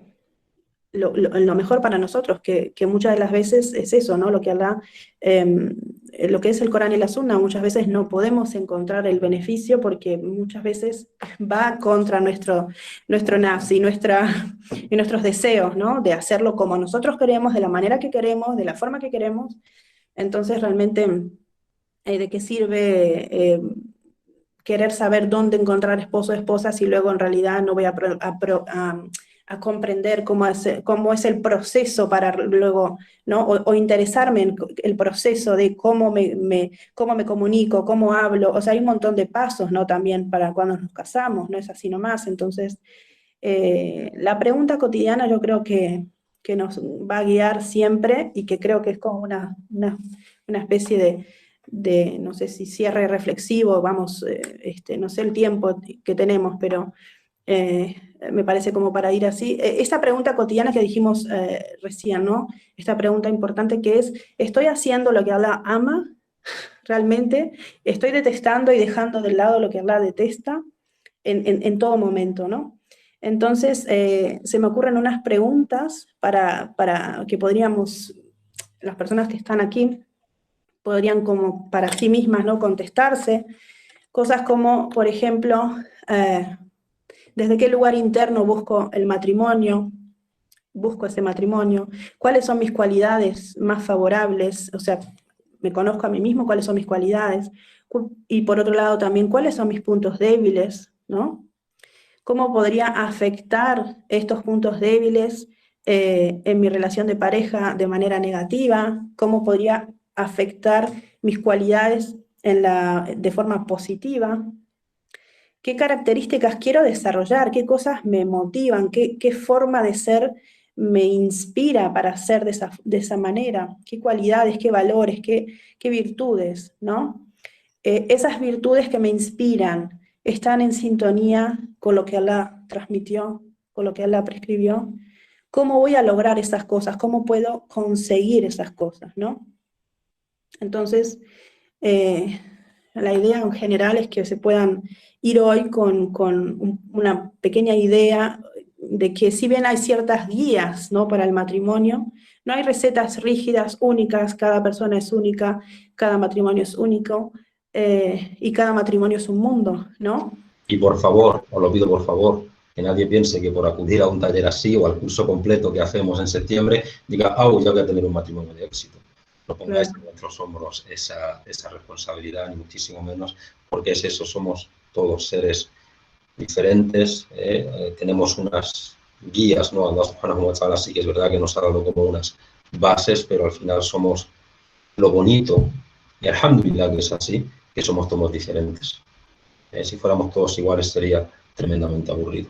en lo mejor para nosotros, que muchas de las veces es eso, ¿no? Lo que Allah, lo que es el Corán y la Sunna, muchas veces no podemos encontrar el beneficio porque muchas veces va contra nuestro nafs y nuestros deseos, ¿no? De hacerlo como nosotros queremos, de la manera que queremos, de la forma que queremos. Entonces realmente, ¿de qué sirve querer saber dónde encontrar esposo o esposa si luego en realidad no voy a comprender cómo es el proceso para luego, ¿no? O interesarme en el proceso de cómo me comunico, cómo hablo? O sea, hay un montón de pasos, ¿no? También para cuando nos casamos, no es así nomás. Entonces, la pregunta cotidiana yo creo que nos va a guiar siempre y que creo que es como una especie de, no sé si cierre reflexivo, vamos, no sé el tiempo que tenemos, pero me parece como para ir así. Esta pregunta cotidiana que dijimos recién, ¿no? Esta pregunta importante que es, ¿estoy haciendo lo que Allah ama realmente? ¿Estoy detestando y dejando de lado lo que Allah detesta en todo momento, ¿no? Entonces, se me ocurren unas preguntas para que podríamos, las personas que están aquí, podrían como para sí mismas, ¿no?, contestarse. Cosas como, por ejemplo, ¿desde qué lugar interno busco el matrimonio? Busco ese matrimonio. ¿Cuáles son mis cualidades más favorables? O sea, me conozco a mí mismo, cuáles son mis cualidades. Y por otro lado también, ¿cuáles son mis puntos débiles? ¿No? ¿Cómo podría afectar estos puntos débiles en mi relación de pareja de manera negativa? ¿Cómo podría afectar mis cualidades de forma positiva? ¿Qué características quiero desarrollar? ¿Qué cosas me motivan? ¿Qué forma de ser me inspira para ser de esa manera? ¿Qué cualidades, qué valores, qué virtudes, ¿no? Esas virtudes que me inspiran, están en sintonía con lo que Allah transmitió, con lo que Allah prescribió, ¿cómo voy a lograr esas cosas? ¿Cómo puedo conseguir esas cosas, ¿no? Entonces, la idea en general es que se puedan ir hoy con una pequeña idea de que si bien hay ciertas guías, ¿no?, para el matrimonio, no hay recetas rígidas, únicas, cada persona es única, cada matrimonio es único, y cada matrimonio es un mundo, ¿no? Y por favor, os lo pido por favor, que nadie piense que por acudir a un taller así o al curso completo que hacemos en septiembre, diga, ya voy a tener un matrimonio de éxito. No pongáis en nuestros hombros esa responsabilidad, ni muchísimo menos, porque es eso, somos todos seres diferentes, tenemos unas guías, ¿no? Allah subhanahu wa ta'ala sí que es verdad que nos ha dado como unas bases, pero al final somos lo bonito, y alhamdulillah que es así, que somos todos diferentes. Si fuéramos todos iguales sería tremendamente aburrido.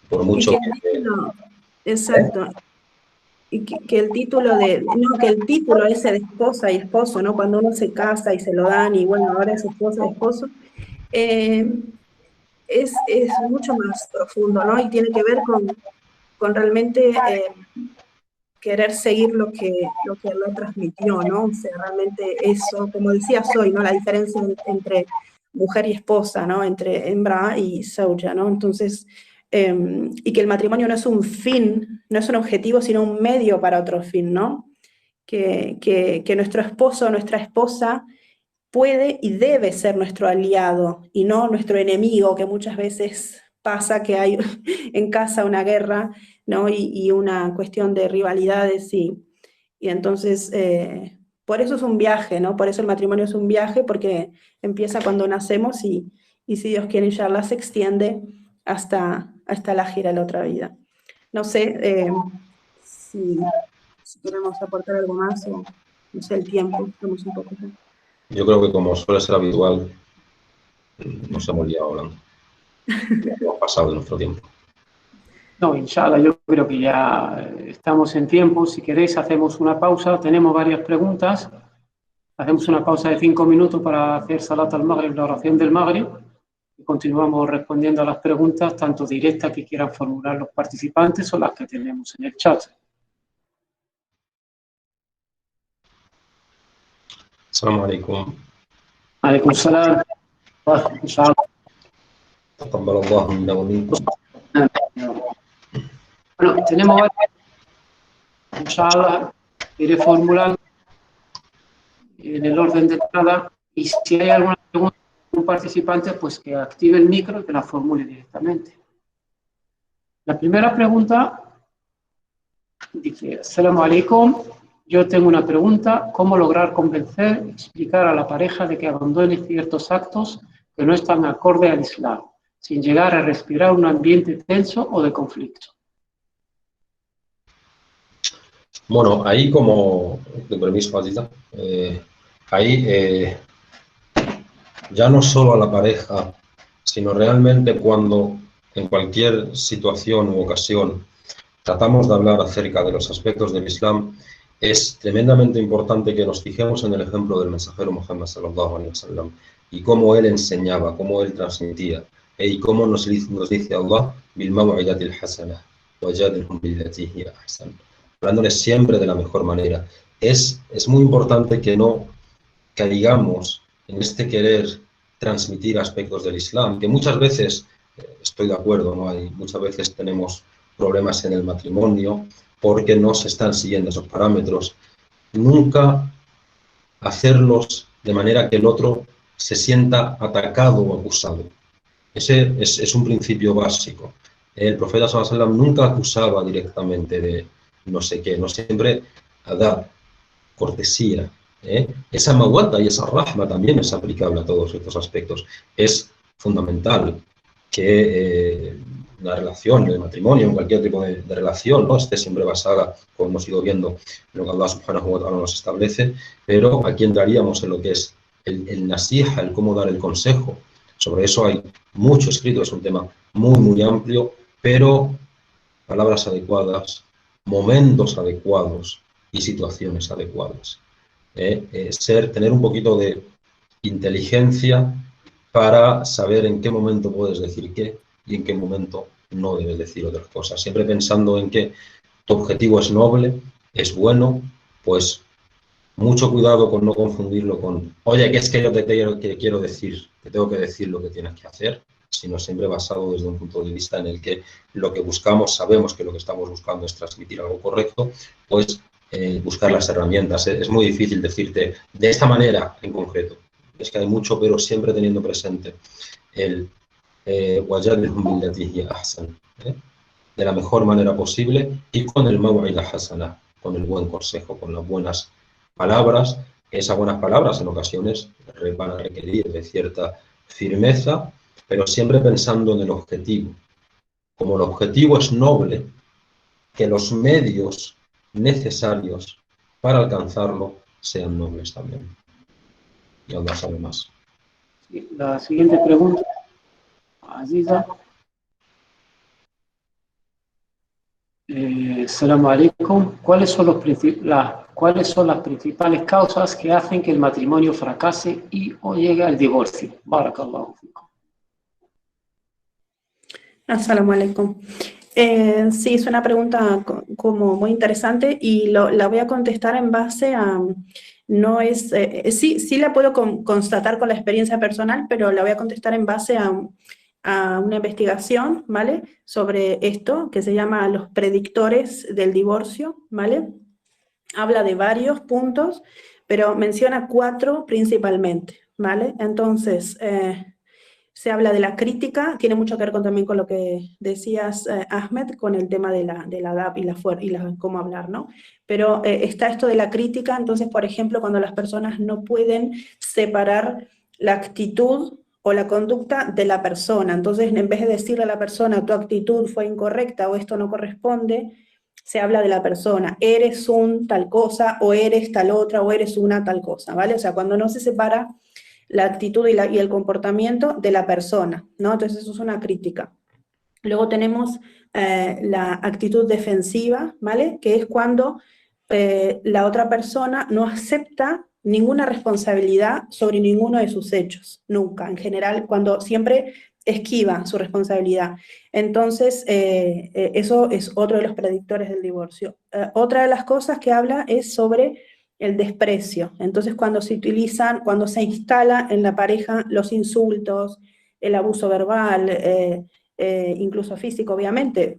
Por mucho Exacto. Y que el título que el título ese de esposa y esposo, ¿no? Cuando uno se casa y se lo dan y bueno, ahora es esposa y esposo, es mucho más profundo, ¿no? Y tiene que ver con realmente querer seguir lo que lo transmitió, ¿no? O sea, realmente eso, como decías hoy, ¿no? La diferencia entre mujer y esposa, ¿no? Entre hembra y zauja, ¿no? Entonces, y que el matrimonio no es un fin, no es un objetivo, sino un medio para otro fin, ¿no? Que nuestro esposo o nuestra esposa puede y debe ser nuestro aliado y no nuestro enemigo, que muchas veces pasa que hay en casa una guerra, ¿no? Y una cuestión de rivalidades y entonces por eso es un viaje, ¿no? Por eso el matrimonio es un viaje, porque empieza cuando nacemos y si Dios quiere, inshallah, se extiende hasta la gira de la otra vida. No sé si queremos aportar algo más o no sé, el tiempo, estamos un poco... Yo creo que como suele ser habitual, nos hemos liado hablando. Hemos pasado de nuestro tiempo. No, inshallah, yo creo que ya estamos en tiempo. Si queréis, hacemos una pausa. Tenemos varias preguntas. Hacemos una pausa de 5 minutos para hacer Salat al-Maghrib, la oración del Maghrib. Y continuamos respondiendo a las preguntas, tanto directas que quieran formular los participantes o las que tenemos en el chat. Assalamu alaikum. Alaikum salam. Bueno, tenemos varias. Inshallah, iré formulando en el orden de entrada y si hay alguna pregunta de un participante, pues que active el micro y que la formule directamente. La primera pregunta dice: Assalamu alaikum, yo tengo una pregunta, ¿cómo lograr convencer y explicar a la pareja de que abandone ciertos actos que no están acorde al Islam, sin llegar a respirar un ambiente tenso o de conflicto? Bueno, ahí como, de permiso, Adita, ya no solo a la pareja, sino realmente cuando en cualquier situación u ocasión tratamos de hablar acerca de los aspectos del Islam, es tremendamente importante que nos fijemos en el ejemplo del mensajero Muhammad sallallahu alaihi wasallam y cómo él enseñaba, cómo él transmitía, y cómo nos dice Allah, bil maw'idatil hasana wajadilhum billati hiya ahsan, hablándoles siempre de la mejor manera. Es muy importante que no caigamos en este querer transmitir aspectos del Islam, que muchas veces, estoy de acuerdo, ¿no? Muchas veces tenemos problemas en el matrimonio porque no se están siguiendo esos parámetros. Nunca hacerlos de manera que el otro se sienta atacado o acusado. Ese es un principio básico. El profeta sallallahu alaihi wasallam nunca acusaba directamente de no sé qué, no siempre adab, cortesía. Esa mawadda y esa rahma también es aplicable a todos estos aspectos. Es fundamental que la relación, el matrimonio, en cualquier tipo de relación, ¿no?, esté siempre basada, como hemos ido viendo, en lo que Allah subhanahu wa ta'ala nos establece, pero aquí entraríamos en lo que es el nasiha, el cómo dar el consejo. Sobre eso hay mucho escrito, es un tema muy, muy amplio, pero palabras adecuadas, momentos adecuados y situaciones adecuadas. Tener un poquito de inteligencia para saber en qué momento puedes decir qué y en qué momento no debes decir otras cosas. Siempre pensando en que tu objetivo es noble, es bueno, pues mucho cuidado con no confundirlo con, oye, que es que yo te quiero decir, te tengo que decir lo que tienes que hacer, sino siempre basado desde un punto de vista en el que lo que buscamos, sabemos que lo que estamos buscando es transmitir algo correcto, pues buscar las herramientas. Es muy difícil decirte de esta manera en concreto. Es que hay mucho, pero siempre teniendo presente el wajadilhum billati hiya ahsan, de la mejor manera posible y con el maw'ida hasana, con el buen consejo, con las buenas palabras. Esas buenas palabras en ocasiones van a requerir de cierta firmeza, pero siempre pensando en el objetivo. Como el objetivo es noble, que los medios necesarios para alcanzarlo sean nobles también. Y Allah sabe más. La siguiente pregunta, Aziza. Assalamu alaikum. ¿Cuáles son las principales causas que hacen que el matrimonio fracase y o llegue al divorcio? Barakallahu fikum. Assalamu alaikum. Sí, es una pregunta como muy interesante y la voy a contestar en base a, no es, sí la puedo constatar con la experiencia personal, pero la voy a contestar en base a una investigación, ¿vale? Sobre esto, que se llama los predictores del divorcio, ¿vale? Habla de varios puntos, pero menciona 4 principalmente, ¿vale? Entonces, se habla de la crítica, tiene mucho que ver también con lo que decías, Ahmed, con el tema de la adab y cómo hablar, ¿no? Pero está esto de la crítica, entonces, por ejemplo, cuando las personas no pueden separar la actitud o la conducta de la persona, entonces en vez de decirle a la persona, tu actitud fue incorrecta o esto no corresponde, se habla de la persona, eres un tal cosa, o eres tal otra, o eres una tal cosa, ¿vale? O sea, cuando no se separa la actitud y el comportamiento de la persona, ¿no? Entonces eso es una crítica. Luego tenemos la actitud defensiva, ¿vale? Que es cuando la otra persona no acepta ninguna responsabilidad sobre ninguno de sus hechos, nunca, en general, cuando siempre esquiva su responsabilidad. Entonces, eso es otro de los predictores del divorcio. Otra de las cosas que habla es sobre el desprecio. Entonces, cuando se instala en la pareja los insultos, el abuso verbal, incluso físico, obviamente,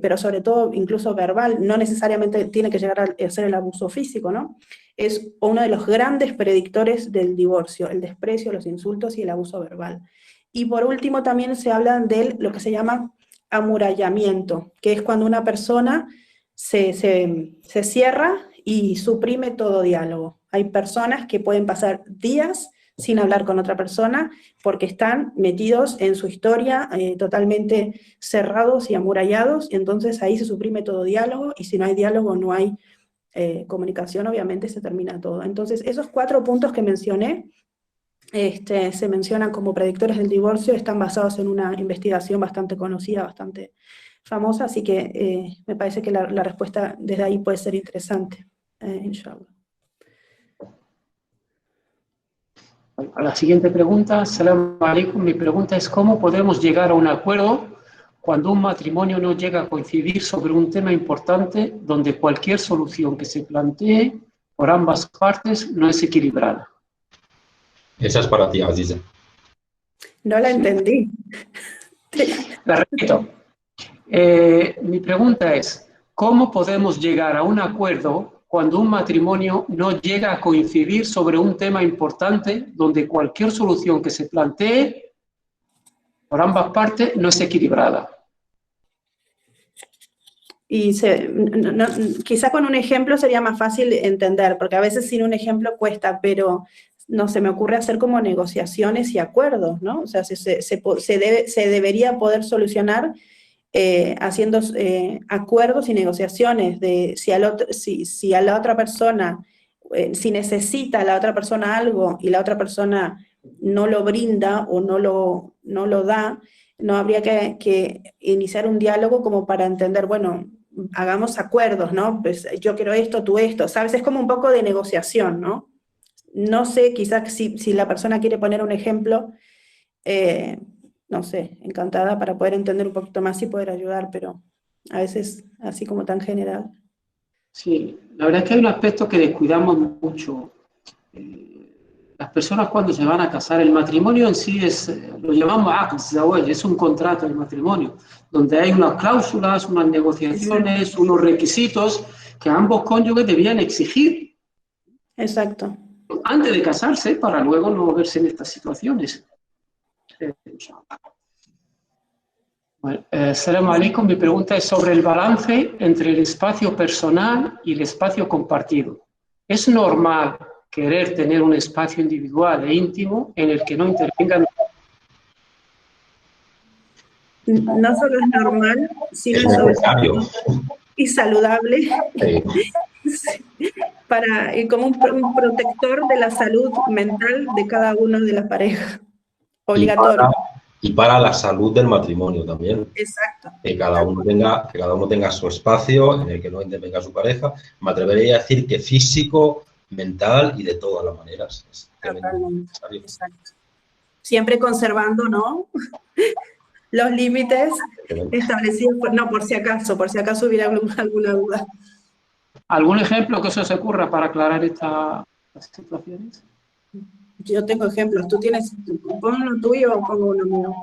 pero sobre todo incluso verbal, no necesariamente tiene que llegar a ser el abuso físico, ¿no? Es uno de los grandes predictores del divorcio, el desprecio, los insultos y el abuso verbal. Y por último también se habla de lo que se llama amurallamiento, que es cuando una persona se cierra y suprime todo diálogo. Hay personas que pueden pasar días sin hablar con otra persona porque están metidos en su historia, totalmente cerrados y amurallados, y entonces ahí se suprime todo diálogo, y si no hay diálogo no hay comunicación, obviamente se termina todo. Entonces esos 4 puntos que mencioné se mencionan como predictores del divorcio, están basados en una investigación bastante conocida, bastante famosa, así que me parece que la respuesta desde ahí puede ser interesante, inshallah. A la siguiente pregunta, Assalamu alaikum. Mi pregunta es: ¿cómo podemos llegar a un acuerdo cuando un matrimonio no llega a coincidir sobre un tema importante donde cualquier solución que se plantee por ambas partes no es equilibrada? Esa es para ti, Aziza. No la entendí. La repito. Mi pregunta es: ¿cómo podemos llegar a un acuerdo cuando un matrimonio no llega a coincidir sobre un tema importante donde cualquier solución que se plantee por ambas partes no es equilibrada? Y quizá con un ejemplo sería más fácil entender, porque a veces sin un ejemplo cuesta, pero no se me ocurre hacer como negociaciones y acuerdos, ¿no? O sea, se debería poder solucionar haciendo acuerdos y negociaciones de si a la otra persona, si necesita a la otra persona algo y la otra persona no lo brinda o no lo da, no habría que iniciar un diálogo como para entender, bueno, hagamos acuerdos, ¿no? Pues yo quiero esto, tú esto, ¿sabes? Es como un poco de negociación, ¿no? No sé, quizás si la persona quiere poner un ejemplo no sé, encantada para poder entender un poquito más y poder ayudar, pero a veces así como tan general. Sí, la verdad es que hay un aspecto que descuidamos mucho. Las personas cuando se van a casar, el matrimonio en sí lo llamamos aqd zawaj, es un contrato de matrimonio, donde hay unas cláusulas, unas negociaciones, unos requisitos que ambos cónyuges debían exigir. Exacto. Antes de casarse, para luego no verse en estas situaciones. Bueno, Salam alaikum, mi pregunta es sobre el balance entre el espacio personal y el espacio compartido. ¿Es normal querer tener un espacio individual e íntimo en el que no intervengan? No solo es normal, sino es necesario. Y saludable, Sí. y como un protector de la salud mental de cada uno de las parejas. Obligatorio. Y para la salud del matrimonio también. Exacto. Que cada uno tenga su espacio en el que no intervenga su pareja. Me atrevería a decir que físico, mental y de todas las maneras. Es necesario. Exacto. Siempre conservando, ¿no? Los límites establecidos, por si acaso hubiera alguna duda. ¿Algún ejemplo que se os ocurra para aclarar estas situaciones? Yo tengo ejemplos. ¿Tú tienes, pon uno tuyo o pongo uno mío?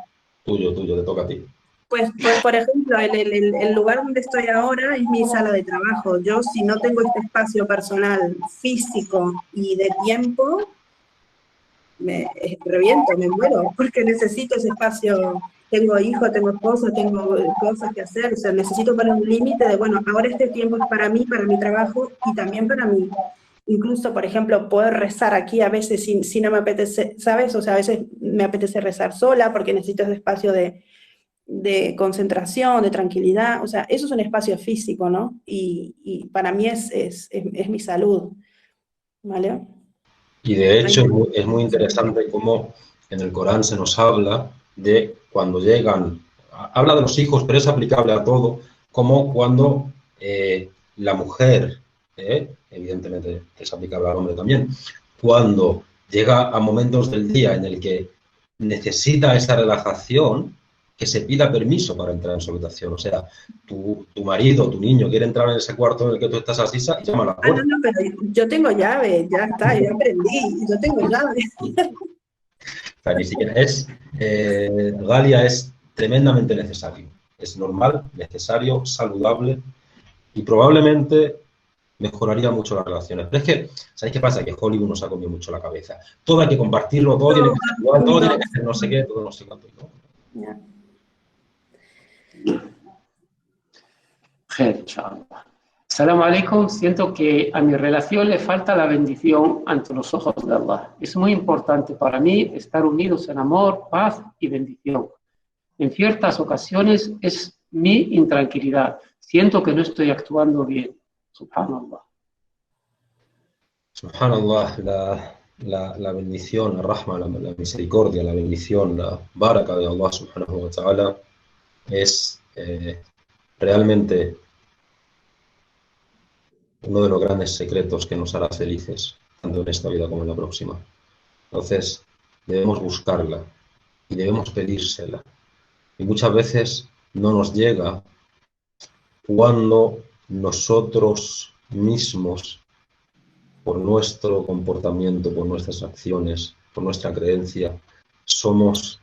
Tuyo, te toca a ti. Pues por ejemplo, el lugar donde estoy ahora es mi sala de trabajo. Yo, si no tengo este espacio personal, físico y de tiempo, me reviento, me muero, porque necesito ese espacio. Tengo hijos, tengo esposo, tengo cosas que hacer, o sea, necesito poner un límite de, bueno, ahora este tiempo es para mí, para mi trabajo y también para mí. Incluso, por ejemplo, poder rezar aquí a veces si no me apetece, ¿sabes? O sea, a veces me apetece rezar sola porque necesito ese espacio de concentración, de tranquilidad. O sea, eso es un espacio físico, ¿no? Y para mí es mi salud, ¿vale? Y de hecho es muy interesante cómo en el Corán se nos habla de cuando llegan, habla de los hijos, pero es aplicable a todo, como cuando la mujer, evidentemente es aplicable al hombre también, cuando llega a momentos del día en el que necesita esa relajación, que se pida permiso para entrar en su habitación. O sea, tu marido, tu niño quiere entrar en ese cuarto en el que tú estás así y llama a la puerta. No, pero yo tengo llave, ya está, yo aprendí, yo tengo llave. O sea, ni siquiera es, Galia es tremendamente necesario. Es normal, necesario, saludable y probablemente mejoraría mucho las relaciones. Pero es que, ¿sabéis qué pasa? Que Hollywood nos ha comido mucho la cabeza. Todo hay que compartirlo, todo tiene que ser igual, todo tiene que ser no sé qué, todo no sé cuánto. ¿No? Salam alaikum, siento que a mi relación le falta la bendición ante los ojos de Allah. Es muy importante para mí estar unidos en amor, paz y bendición. En ciertas ocasiones es mi intranquilidad. Siento que no estoy actuando bien. Subhanallah. Subhanallah, la bendición, la rahma, la misericordia, la bendición, la baraka de Allah subhanahu wa ta'ala es realmente uno de los grandes secretos que nos hará felices, tanto en esta vida como en la próxima. Entonces, debemos buscarla y debemos pedírsela. Y muchas veces no nos llega cuando nosotros mismos, por nuestro comportamiento, por nuestras acciones, por nuestra creencia, somos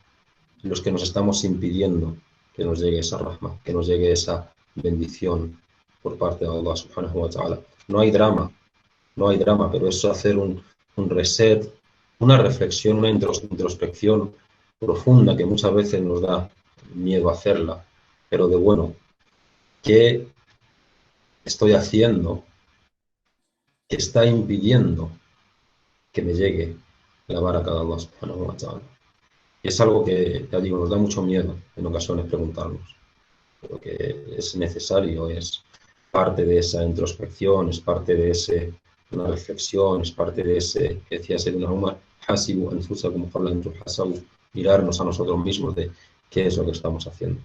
los que nos estamos impidiendo que nos llegue esa rahma, que nos llegue esa bendición por parte de Allah subhanahu wa ta'ala. No hay drama, pero eso hacer un reset, una reflexión, una introspección profunda que muchas veces nos da miedo hacerla, pero de bueno, ¿qué estoy haciendo que está impidiendo que me llegue la baraka de Allah subhanahu wa ta'ala? Y es algo que, ya digo, nos da mucho miedo en ocasiones preguntarnos, pero que es necesario, es parte de esa introspección, es parte de una reflexión, es parte de ese, que decía Sayyidina Umar, hasibu anfusakum qabla an tuhasabu, mirarnos a nosotros mismos de qué es lo que estamos haciendo.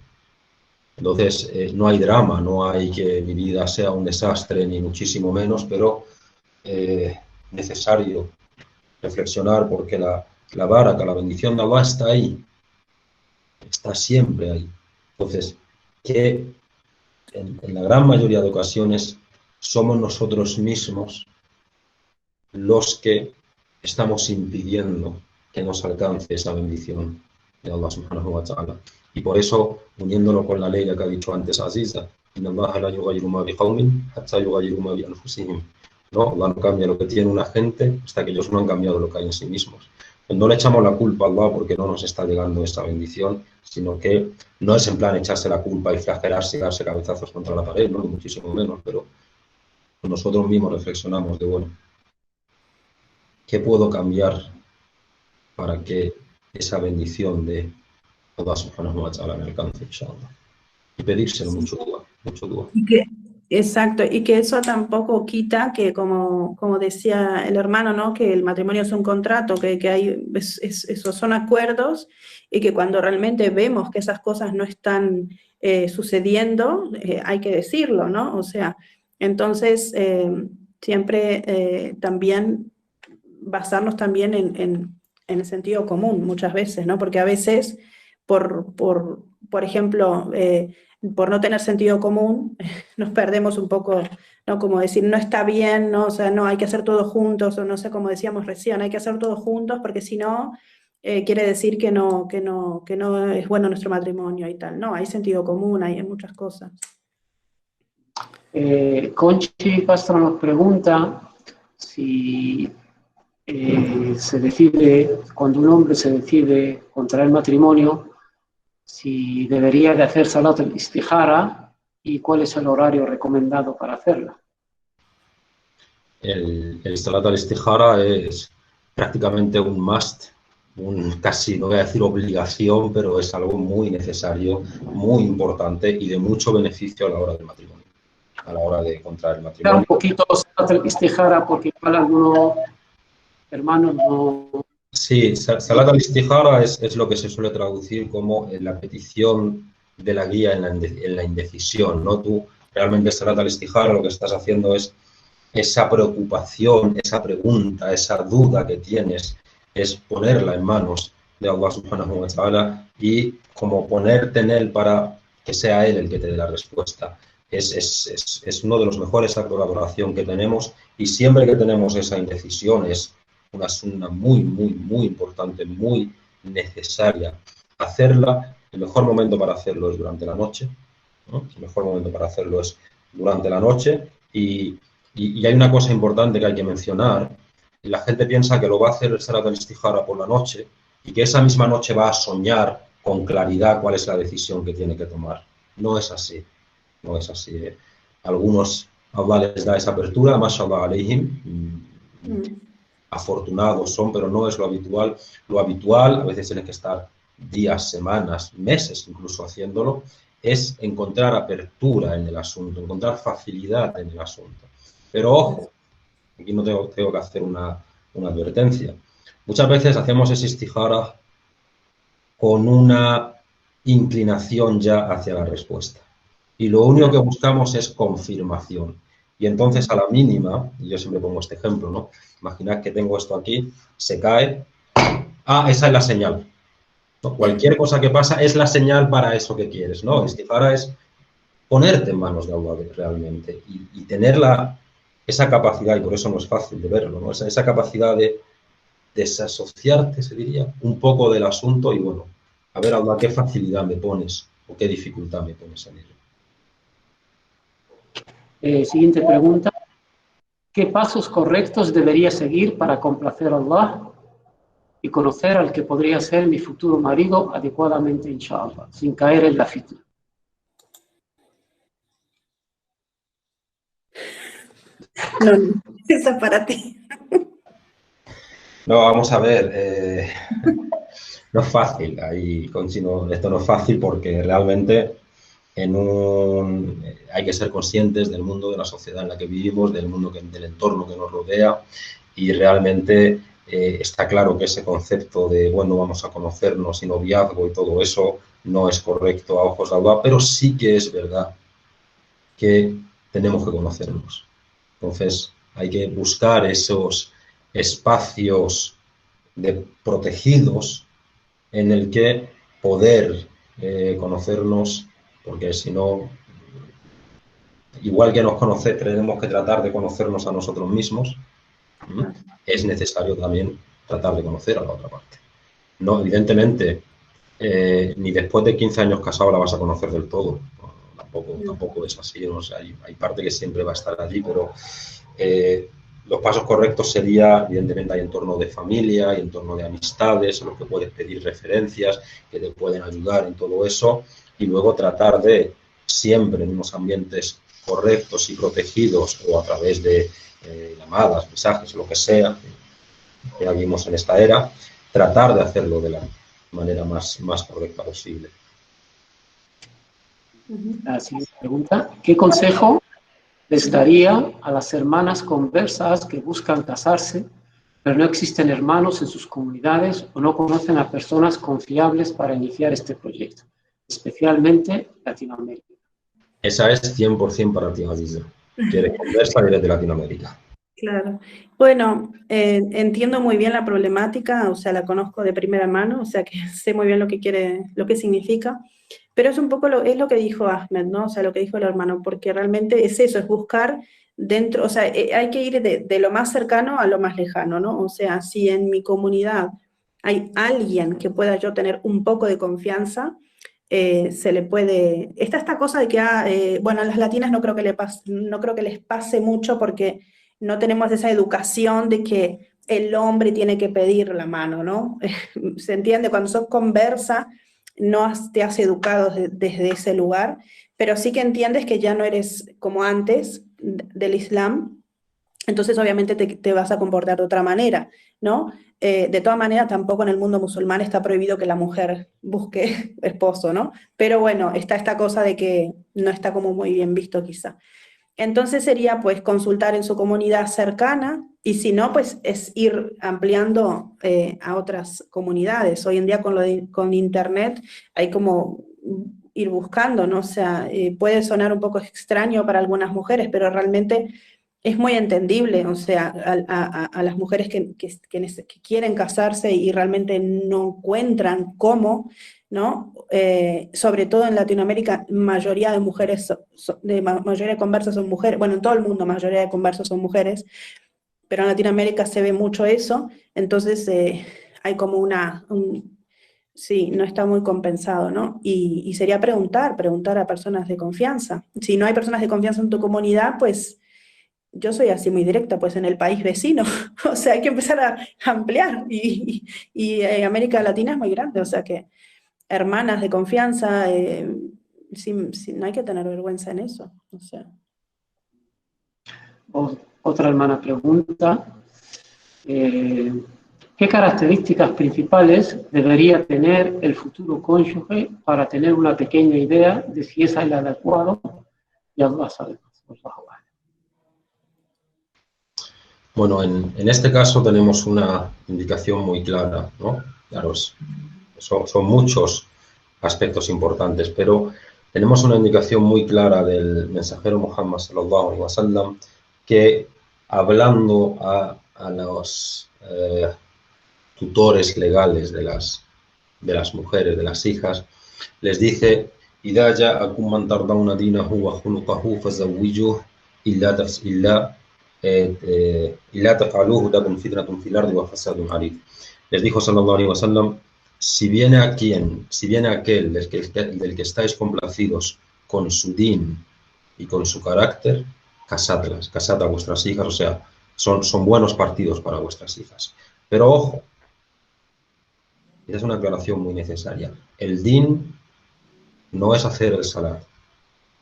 Entonces, no hay drama, no hay que mi vida sea un desastre, ni muchísimo menos, pero necesario reflexionar porque la baraka, la bendición de Allah está ahí, está siempre ahí. Entonces, que en la gran mayoría de ocasiones somos nosotros mismos los que estamos impidiendo que nos alcance esa bendición de Allah subhanahu wa ta'ala. Y por eso, uniéndolo con la ley que ha dicho antes Aziza, Inna Allaha la yughayyiru ma biqawmin hatta yughayyiru ma bi anfusihim. ¿No? Allah no cambia lo que tiene una gente hasta que ellos no han cambiado lo que hay en sí mismos. Pues no le echamos la culpa a Allah porque no nos está llegando esa bendición, sino que no es en plan echarse la culpa y flagelarse y darse cabezazos contra la pared, ¿no? Ni muchísimo menos, pero nosotros mismos reflexionamos de, bueno, ¿qué puedo cambiar para que esa bendición de Allah subhanahu wa ta'ala me alcance, inshallah? Y pedírselo mucho dua, mucho dua. Exacto, y que eso tampoco quita que, como decía el hermano, ¿no? Que el matrimonio es un contrato, que hay, esos son acuerdos, y que cuando realmente vemos que esas cosas no están sucediendo, hay que decirlo, ¿no? O sea, entonces, siempre también basarnos también en el sentido común muchas veces, ¿no? Porque a veces, por ejemplo, por no tener sentido común, nos perdemos un poco, ¿no? Como decir, no está bien, ¿no? O sea, no, hay que hacer todo juntos, o no sé, como decíamos recién, hay que hacer todo juntos, porque si no, quiere decir que no es bueno nuestro matrimonio y tal. No, hay sentido común, hay muchas cosas. Conchi Castro nos pregunta si se decide, cuando un hombre se decide contraer matrimonio, si debería de hacer salat al-istijara y cuál es el horario recomendado para hacerla. El salat al-istijara es prácticamente un must, casi, no voy a decir obligación, pero es algo muy necesario, muy importante y de mucho beneficio a la hora del matrimonio, a la hora de contraer el matrimonio. Un poquito salat al-istijara porque igual algunos hermanos no... Sí, salat al-istijara es lo que se suele traducir como la petición de la guía en la indecisión, ¿no? Tú realmente salat al-istijara lo que estás haciendo es esa preocupación, esa pregunta, esa duda que tienes, es ponerla en manos de Allah subhanahu wa ta'ala y como ponerte en él para que sea él el que te dé la respuesta. Es uno de los mejores actos de adoración que tenemos y siempre que tenemos esa indecisión es una sunna muy, muy, muy importante, muy necesaria. Hacerla, el mejor momento para hacerlo es durante la noche, ¿no? El mejor momento para hacerlo es durante la noche y hay una cosa importante que hay que mencionar. La gente piensa que lo va a hacer el salat al-istijara por la noche y que esa misma noche va a soñar con claridad cuál es la decisión que tiene que tomar. No es así, no es así. Algunos Allah les da esa apertura, mashallah alayhim, afortunados son, pero no es lo habitual. Lo habitual, a veces tienes que estar días, semanas, meses incluso haciéndolo, es encontrar apertura en el asunto, encontrar facilidad en el asunto. Pero ojo, aquí no tengo que hacer una advertencia. Muchas veces hacemos ese istijara con una inclinación ya hacia la respuesta. Y lo único que buscamos es confirmación. Y entonces a la mínima, y yo siempre pongo este ejemplo, ¿no? Imaginad que tengo esto aquí, se cae. Ah, esa es la señal. ¿No? Cualquier cosa que pasa es la señal para eso que quieres, ¿no? Istijara es ponerte en manos de Allah realmente y tener esa capacidad, y por eso no es fácil de verlo, ¿no? Esa capacidad de desasociarte, se diría, un poco del asunto y, bueno, a ver, Allah, qué facilidad me pones o qué dificultad me pones en ello. Siguiente pregunta. ¿Qué pasos correctos debería seguir para complacer a Allah y conocer al que podría ser mi futuro marido adecuadamente, inshallah, sin caer en la fitna? No, eso es para ti. No, vamos a ver, no es fácil, esto no es fácil porque realmente hay que ser conscientes del mundo, de la sociedad en la que vivimos, del entorno que nos rodea y realmente está claro que ese concepto de, bueno, vamos a conocernos y noviazgo y todo eso no es correcto a ojos de Allah, pero sí que es verdad que tenemos que conocernos. Entonces hay que buscar esos espacios protegidos en el que poder conocernos, porque si no, igual que tenemos que tratar de conocernos a nosotros mismos, es necesario también tratar de conocer a la otra parte. No, evidentemente, ni después de 15 años casado la vas a conocer del todo. Tampoco es así. O sea, hay parte que siempre va a estar allí, pero los pasos correctos sería, evidentemente, hay entorno de familia, hay entorno de amistades, en los que puedes pedir referencias que te pueden ayudar en todo eso, y luego tratar de, siempre en unos ambientes correctos y protegidos, o a través de llamadas, mensajes, lo que sea, que vimos en esta era, tratar de hacerlo de la manera más correcta posible. La siguiente pregunta: ¿qué consejo les daría a las hermanas conversas que buscan casarse, pero no existen hermanos en sus comunidades o no conocen a personas confiables para iniciar este proyecto, especialmente Latinoamérica? Esa es 100% para ti, Aziza. Quieres conversa desde Latinoamérica. Claro. Bueno, entiendo muy bien la problemática, o sea, la conozco de primera mano, o sea, que sé muy bien lo que significa, pero es un poco es lo que dijo Ahmed, ¿no? O sea, lo que dijo el hermano, porque realmente es eso, es buscar dentro, o sea, hay que ir de lo más cercano a lo más lejano, ¿no? O sea, si en mi comunidad hay alguien que pueda yo tener un poco de confianza, se le puede... Esta cosa de que, bueno, a las latinas no creo que les pase mucho porque no tenemos esa educación de que el hombre tiene que pedir la mano, ¿no? Se entiende, cuando sos conversa, no te has educado desde ese lugar, pero sí que entiendes que ya no eres como antes del Islam, entonces obviamente te vas a comportar de otra manera, ¿no? De todas maneras, tampoco en el mundo musulmán está prohibido que la mujer busque esposo, ¿no? Pero bueno, está esta cosa de que no está como muy bien visto quizá. Entonces sería pues consultar en su comunidad cercana y si no, pues es ir ampliando a otras comunidades. Hoy en día con internet hay como ir buscando, ¿no? O sea, puede sonar un poco extraño para algunas mujeres, pero realmente es muy entendible, o sea, a las mujeres que quieren casarse y realmente no encuentran cómo, ¿no? Sobre todo en Latinoamérica, mayoría de mujeres, mayoría de conversas son mujeres, bueno, en todo el mundo mayoría de conversas son mujeres, pero en Latinoamérica se ve mucho eso, entonces hay como sí, no está muy compensado, ¿no? Y sería preguntar a personas de confianza. Si no hay personas de confianza en tu comunidad, pues yo soy así muy directa, pues en el país vecino, o sea, hay que empezar a ampliar y América Latina es muy grande, o sea que hermanas de confianza, no hay que tener vergüenza en eso, o sea. Otra hermana pregunta: ¿qué características principales debería tener el futuro cónyuge para tener una pequeña idea de si es el adecuado? Ya lo sabemos. Bueno, en este caso tenemos una indicación muy clara, ¿no? Claro, son muchos aspectos importantes, pero tenemos una indicación muy clara del mensajero Muhammad sallallahu alaihi wasallam que, hablando a los tutores legales de las mujeres, de las hijas, les dice: إِذَا جَاءَكُمْ مَنْ تَرْضَوْنَ دِينَهُ وَخُلُقَهُ فَزَوِّجُوهُ إِلَّا تَفْعَلُوهُ تَكُنْ فِتْنَةٌ فِي الْأَرْضِ وَفَسَادٌ عَرِيضٌ. Les dijo sallallahu alaihi wasallam: si viene aquel del que estáis complacidos con su din y con su carácter, casad a vuestras hijas, o sea, son buenos partidos para vuestras hijas. Pero ojo, esa es una aclaración muy necesaria. El din no es hacer el salat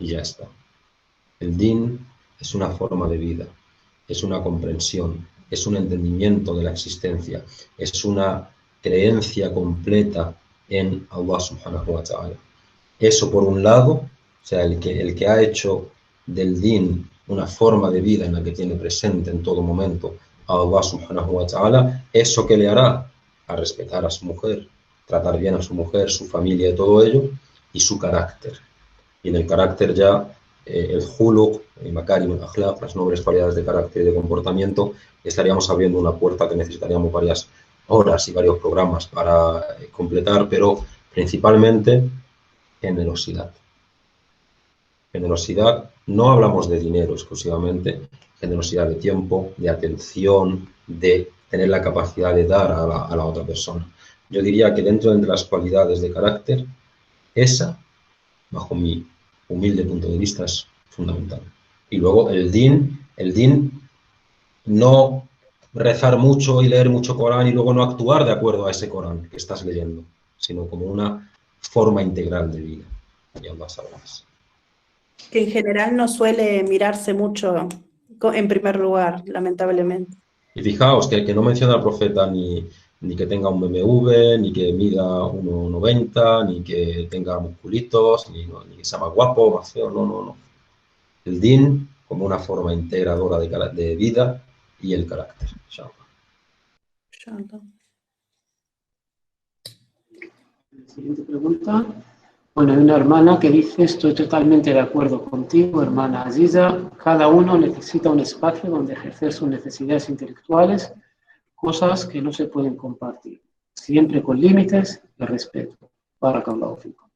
y ya está. El din es una forma de vida, es una comprensión, es un entendimiento de la existencia, es una creencia completa en Allah subhanahu wa ta'ala. Eso por un lado, o sea, el que ha hecho del din una forma de vida en la que tiene presente en todo momento a Allah subhanahu wa ta'ala, eso que le hará a respetar a su mujer, tratar bien a su mujer, su familia y todo ello, y su carácter. Y en el carácter ya el huluk, el makarim, el akhlaq, las nobles cualidades de carácter y de comportamiento, estaríamos abriendo una puerta que necesitaríamos varias horas y varios programas para completar, pero principalmente generosidad. Generosidad, no hablamos de dinero exclusivamente, generosidad de tiempo, de atención, de tener la capacidad de dar a la otra persona. Yo diría que dentro de las cualidades de carácter, esa, bajo mi humilde punto de vista, es fundamental. Y luego el din, no rezar mucho y leer mucho Corán y luego no actuar de acuerdo a ese Corán que estás leyendo, sino como una forma integral de vida. Y Allah sabe más. Que en general no suele mirarse mucho en primer lugar, lamentablemente. Y fijaos que no menciona al profeta ni que tenga un BMW, ni que mida 1,90, ni que tenga musculitos, ni que sea más guapo, más feo, no. El din como una forma integradora de vida y el carácter. Inshallah. Siguiente pregunta. Bueno, hay una hermana que dice, estoy totalmente de acuerdo contigo, hermana Aziza, cada uno necesita un espacio donde ejercer sus necesidades intelectuales, cosas que no se pueden compartir, siempre con límites y respeto. Barakallahu fikum.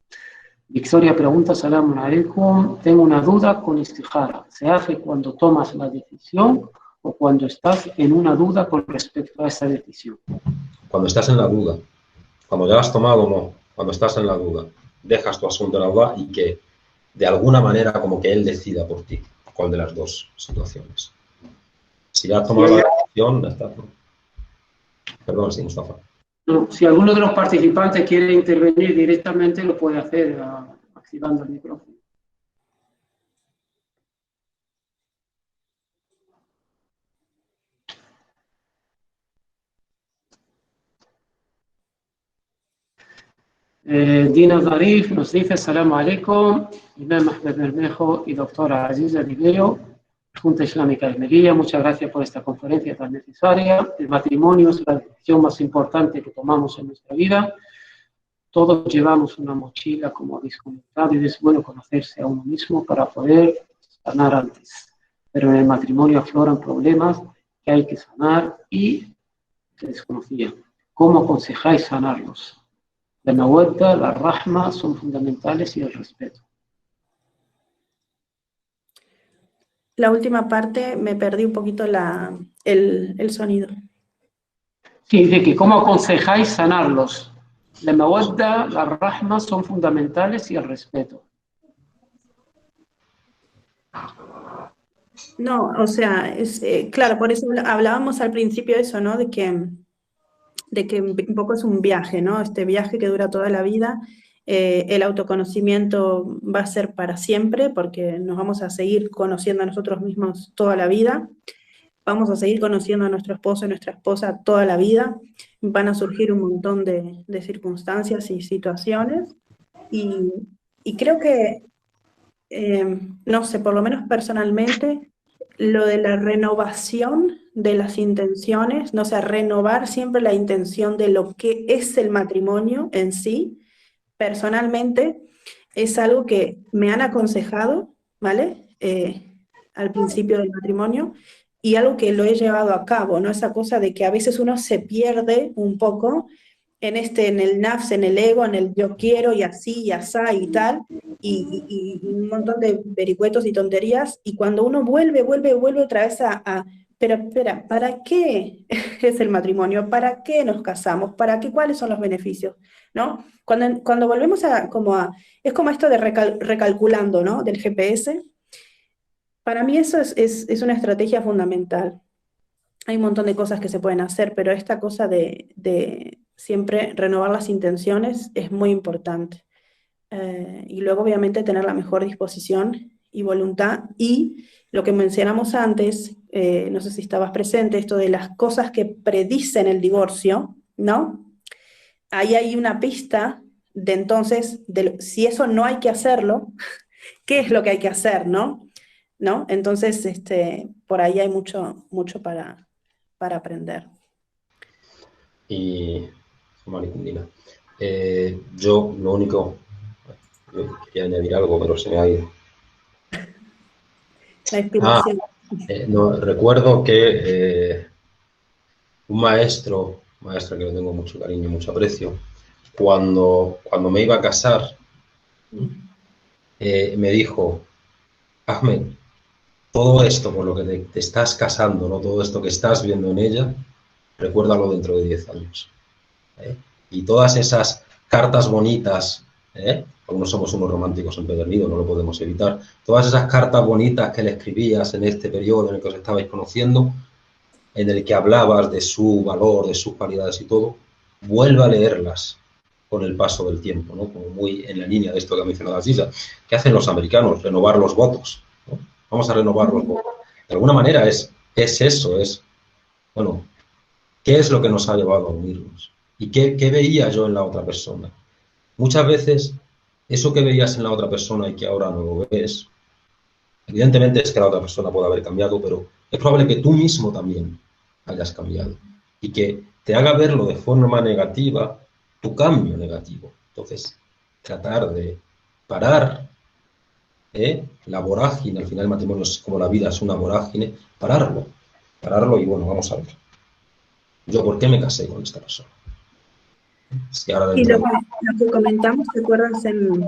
Victoria pregunta, salamun alaikum, tengo una duda con istijara, ¿se hace cuando tomas la decisión o cuando estás en una duda con respecto a esa decisión? Cuando estás en la duda, cuando ya la has tomado, no, cuando estás en la duda. Dejas tu asunto en Allah y que de alguna manera como que Él decida por ti cuál de las dos situaciones. Si ya has tomado la decisión, ya está. Perdón, sí, Mustafa. No, si alguno de los participantes quiere intervenir directamente, lo puede hacer activando el micrófono. Dina Zarif nos dice, Salamu alaikum, Imam Ahmed Bermejo y doctora Aziza Rivero, Junta Islámica de Almería, muchas gracias por esta conferencia tan necesaria. El matrimonio es la decisión más importante que tomamos en nuestra vida. Todos llevamos una mochila, como habéis comentado, y es bueno conocerse a uno mismo para poder sanar antes. Pero en el matrimonio afloran problemas que hay que sanar y se desconocían. ¿Cómo aconsejáis sanarlos? La mawadda, la rahma son fundamentales y el respeto. La última parte me perdí un poquito el sonido. Sí, dice que ¿cómo aconsejáis sanarlos? La mawadda, la rahma son fundamentales y el respeto. No, o sea, claro, por eso hablábamos al principio de eso, ¿no? De que un poco es un viaje, ¿no? Este viaje que dura toda la vida. El autoconocimiento va a ser para siempre porque nos vamos a seguir conociendo a nosotros mismos toda la vida. Vamos a seguir conociendo a nuestro esposo y nuestra esposa toda la vida. Van a surgir un montón de circunstancias y situaciones. Y creo que, no sé, por lo menos personalmente, lo de la renovación de las intenciones, no sé, renovar siempre la intención de lo que es el matrimonio en sí, personalmente, es algo que me han aconsejado, ¿vale? Al principio del matrimonio, y algo que lo he llevado a cabo, ¿no? Esa cosa de que a veces uno se pierde un poco en el nafs, en el ego, en el yo quiero y así y asá y tal, y un montón de vericuetos y tonterías, y cuando uno vuelve otra vez pero espera, ¿para qué es el matrimonio? ¿Para qué nos casamos? ¿Para qué? ¿Cuáles son los beneficios? ¿No? Cuando volvemos es como esto de recalculando, ¿no? Del GPS. Para mí eso es una estrategia fundamental. Hay un montón de cosas que se pueden hacer, pero esta cosa de siempre renovar las intenciones es muy importante. Y luego, obviamente, tener la mejor disposición y voluntad. Y lo que mencionamos antes, no sé si estabas presente, esto de las cosas que predicen el divorcio, ¿no? Ahí hay una pista de entonces, si eso no hay que hacerlo, ¿qué es lo que hay que hacer, no? Entonces, por ahí hay mucho para aprender. Y, yo lo único, yo quería añadir algo, pero se me ha ido. La inspiración. No, recuerdo que un maestro que le tengo mucho cariño, mucho aprecio, cuando me iba a casar, me dijo, Ahmed, todo esto por lo que te estás casando, ¿no? Todo esto que estás viendo en ella, recuérdalo dentro de 10 años. Y todas esas cartas bonitas, algunos somos unos románticos empedernidos, no lo podemos evitar, todas esas cartas bonitas que le escribías en este periodo en el que os estabais conociendo, en el que hablabas de su valor, de sus cualidades y todo, vuelve a leerlas con el paso del tiempo, ¿no? Como muy en la línea de esto que ha mencionado Aziza. ¿Qué hacen los americanos? Renovar los votos, ¿no? Vamos a renovar los votos. De alguna manera es eso, bueno, ¿qué es lo que nos ha llevado a unirnos? ¿Y qué veía yo en la otra persona? Muchas veces, eso que veías en la otra persona y que ahora no lo ves, evidentemente es que la otra persona puede haber cambiado, pero es probable que tú mismo también hayas cambiado y que te haga verlo de forma negativa tu cambio negativo. Entonces, tratar de parar la vorágine, al final el matrimonio es como la vida, es una vorágine, pararlo y bueno, vamos a ver. Yo, ¿por qué me casé con esta persona? Es que ahora y lo que comentamos, ¿te acuerdas en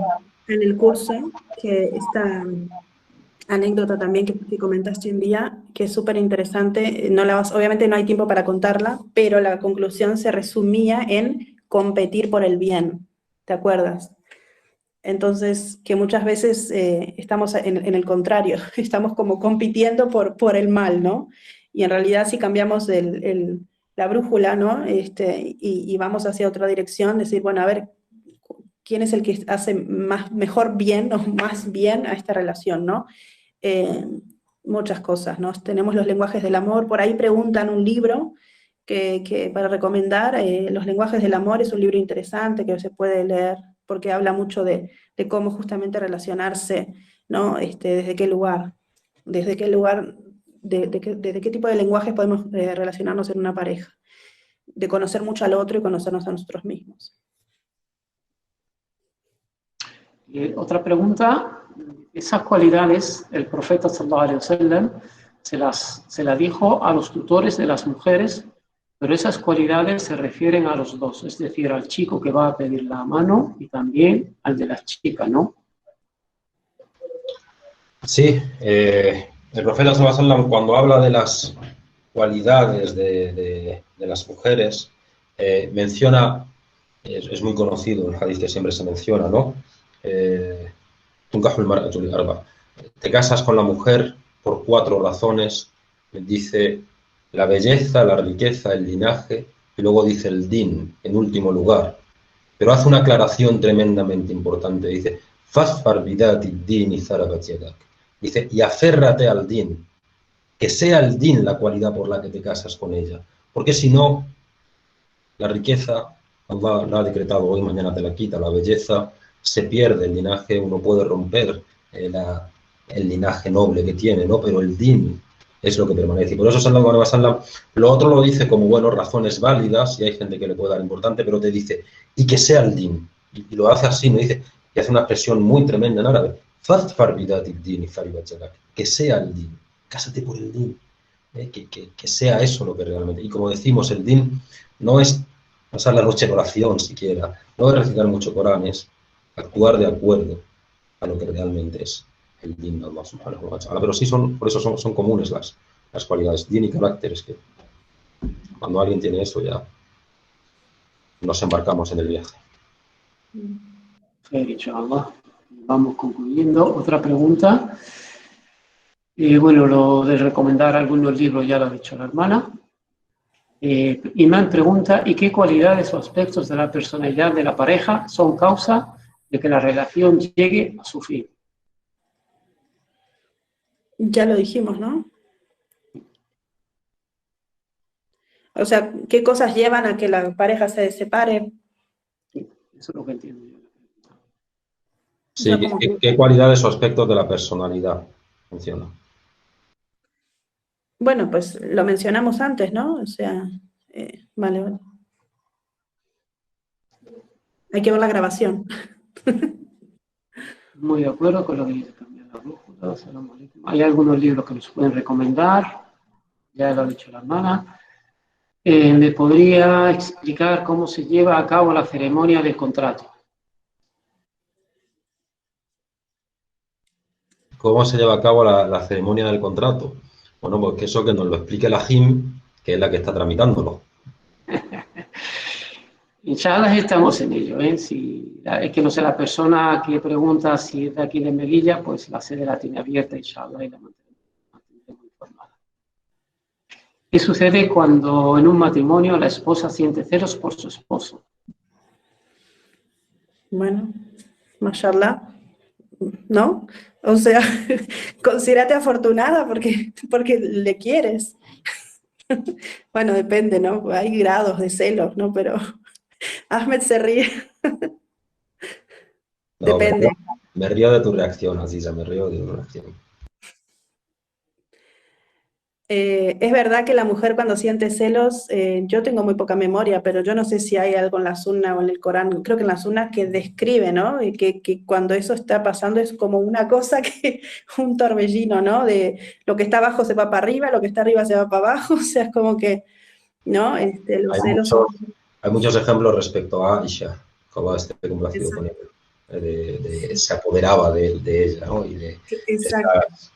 el curso? Que esta anécdota también que comentaste un día, que es súper interesante, obviamente no hay tiempo para contarla, pero la conclusión se resumía en competir por el bien, ¿te acuerdas? Entonces, que muchas veces estamos en el contrario, estamos como compitiendo por el mal, ¿no? Y en realidad si cambiamos la brújula, ¿no? Y vamos hacia otra dirección, decir, bueno, a ver, ¿quién es el que hace mejor bien o más bien a esta relación, ¿no? Muchas cosas, ¿no? Tenemos los lenguajes del amor, por ahí preguntan un libro que para recomendar, Los lenguajes del amor es un libro interesante que se puede leer porque habla mucho de cómo justamente relacionarse, ¿no? Desde qué lugar, desde qué tipo de lenguajes podemos relacionarnos en una pareja, de conocer mucho al otro y conocernos a nosotros mismos. Otra pregunta, esas cualidades el profeta sallallahu alaihi wasallam se las dijo a los tutores de las mujeres, pero esas cualidades se refieren a los dos, es decir, al chico que va a pedir la mano y también al de la chica, ¿no? Sí, el profeta sallallahu alaihi wasallam, cuando habla de las cualidades de las mujeres, menciona, es muy conocido el hadith que siempre se menciona, ¿no? Te casas con la mujer por 4 razones, dice la belleza, la riqueza, el linaje, y luego dice el din, en último lugar. Pero hace una aclaración tremendamente importante, dice, Fazfar bidati din y zarabat yadak. Dice, y aférrate al din, que sea el din la cualidad por la que te casas con ella, porque si no, la riqueza, Allah la ha decretado hoy, mañana te la quita, la belleza, se pierde el linaje, uno puede romper el linaje noble que tiene, ¿no? Pero el din es lo que permanece. Y por eso sallallahu alaihi wasallam, lo otro lo dice como, bueno, razones válidas, y hay gente que le puede dar importante, pero te dice, y que sea el din. Y lo hace así, me dice, y hace una expresión muy tremenda en árabe, Fazfar bidati din y zarabat yadak, que sea el din, cásate por el din, que sea eso lo que realmente. Y como decimos, el din no es pasar la noche en oración siquiera, no es recitar mucho Corán, es actuar de acuerdo a lo que realmente es el din de Allah subhanahu wa ta'ala. Pero sí por eso son comunes las cualidades. Din y carácter, es que cuando alguien tiene eso ya nos embarcamos en el viaje. Inshallah. Vamos concluyendo. Otra pregunta. Bueno, lo de recomendar algunos libros ya lo ha dicho la hermana. Imán pregunta, ¿y qué cualidades o aspectos de la personalidad de la pareja son causa de que la relación llegue a su fin? Ya lo dijimos, ¿no? O sea, ¿qué cosas llevan a que la pareja se separe? Sí, eso es lo que entiendo yo. Sí, ¿qué cualidades o aspectos de la personalidad menciona? Bueno, pues lo mencionamos antes, ¿no? O sea, vale. Hay que ver la grabación. Muy de acuerdo con lo que dice cambiar la brújula. Hay algunos libros que nos pueden recomendar, ya lo ha dicho la hermana. ¿Me podría explicar cómo se lleva a cabo la ceremonia del contrato? ¿Cómo se lleva a cabo la ceremonia del contrato? Bueno, pues que eso que nos lo explique la JIM, que es la que está tramitándolo. Inshallah estamos en ello, ¿eh? Si, es que no sé, la persona que pregunta si es de aquí de Melilla, pues la sede la tiene abierta, inshallah, y la mantendremos informada. ¿Qué sucede cuando en un matrimonio la esposa siente celos por su esposo? Bueno, mashallah, ¿no? O sea, considérate afortunada porque le quieres. Bueno, depende, ¿no? Hay grados de celos, ¿no? Pero Ahmed se ríe. No, Depende. me río de tu reacción, Aziza, me río de tu reacción. Es verdad que la mujer cuando siente celos, yo tengo muy poca memoria, pero yo no sé si hay algo en la Sunna o en el Corán, creo que en la Sunna que describe, ¿no? Y que cuando eso está pasando es como una cosa que, un torbellino, ¿no? De lo que está abajo se va para arriba, lo que está arriba se va para abajo, o sea, es como que, ¿no? Los celos... Hay muchos ejemplos respecto a Aisha, como esté complacido con ella, se apoderaba de ella, ¿no? Y de estos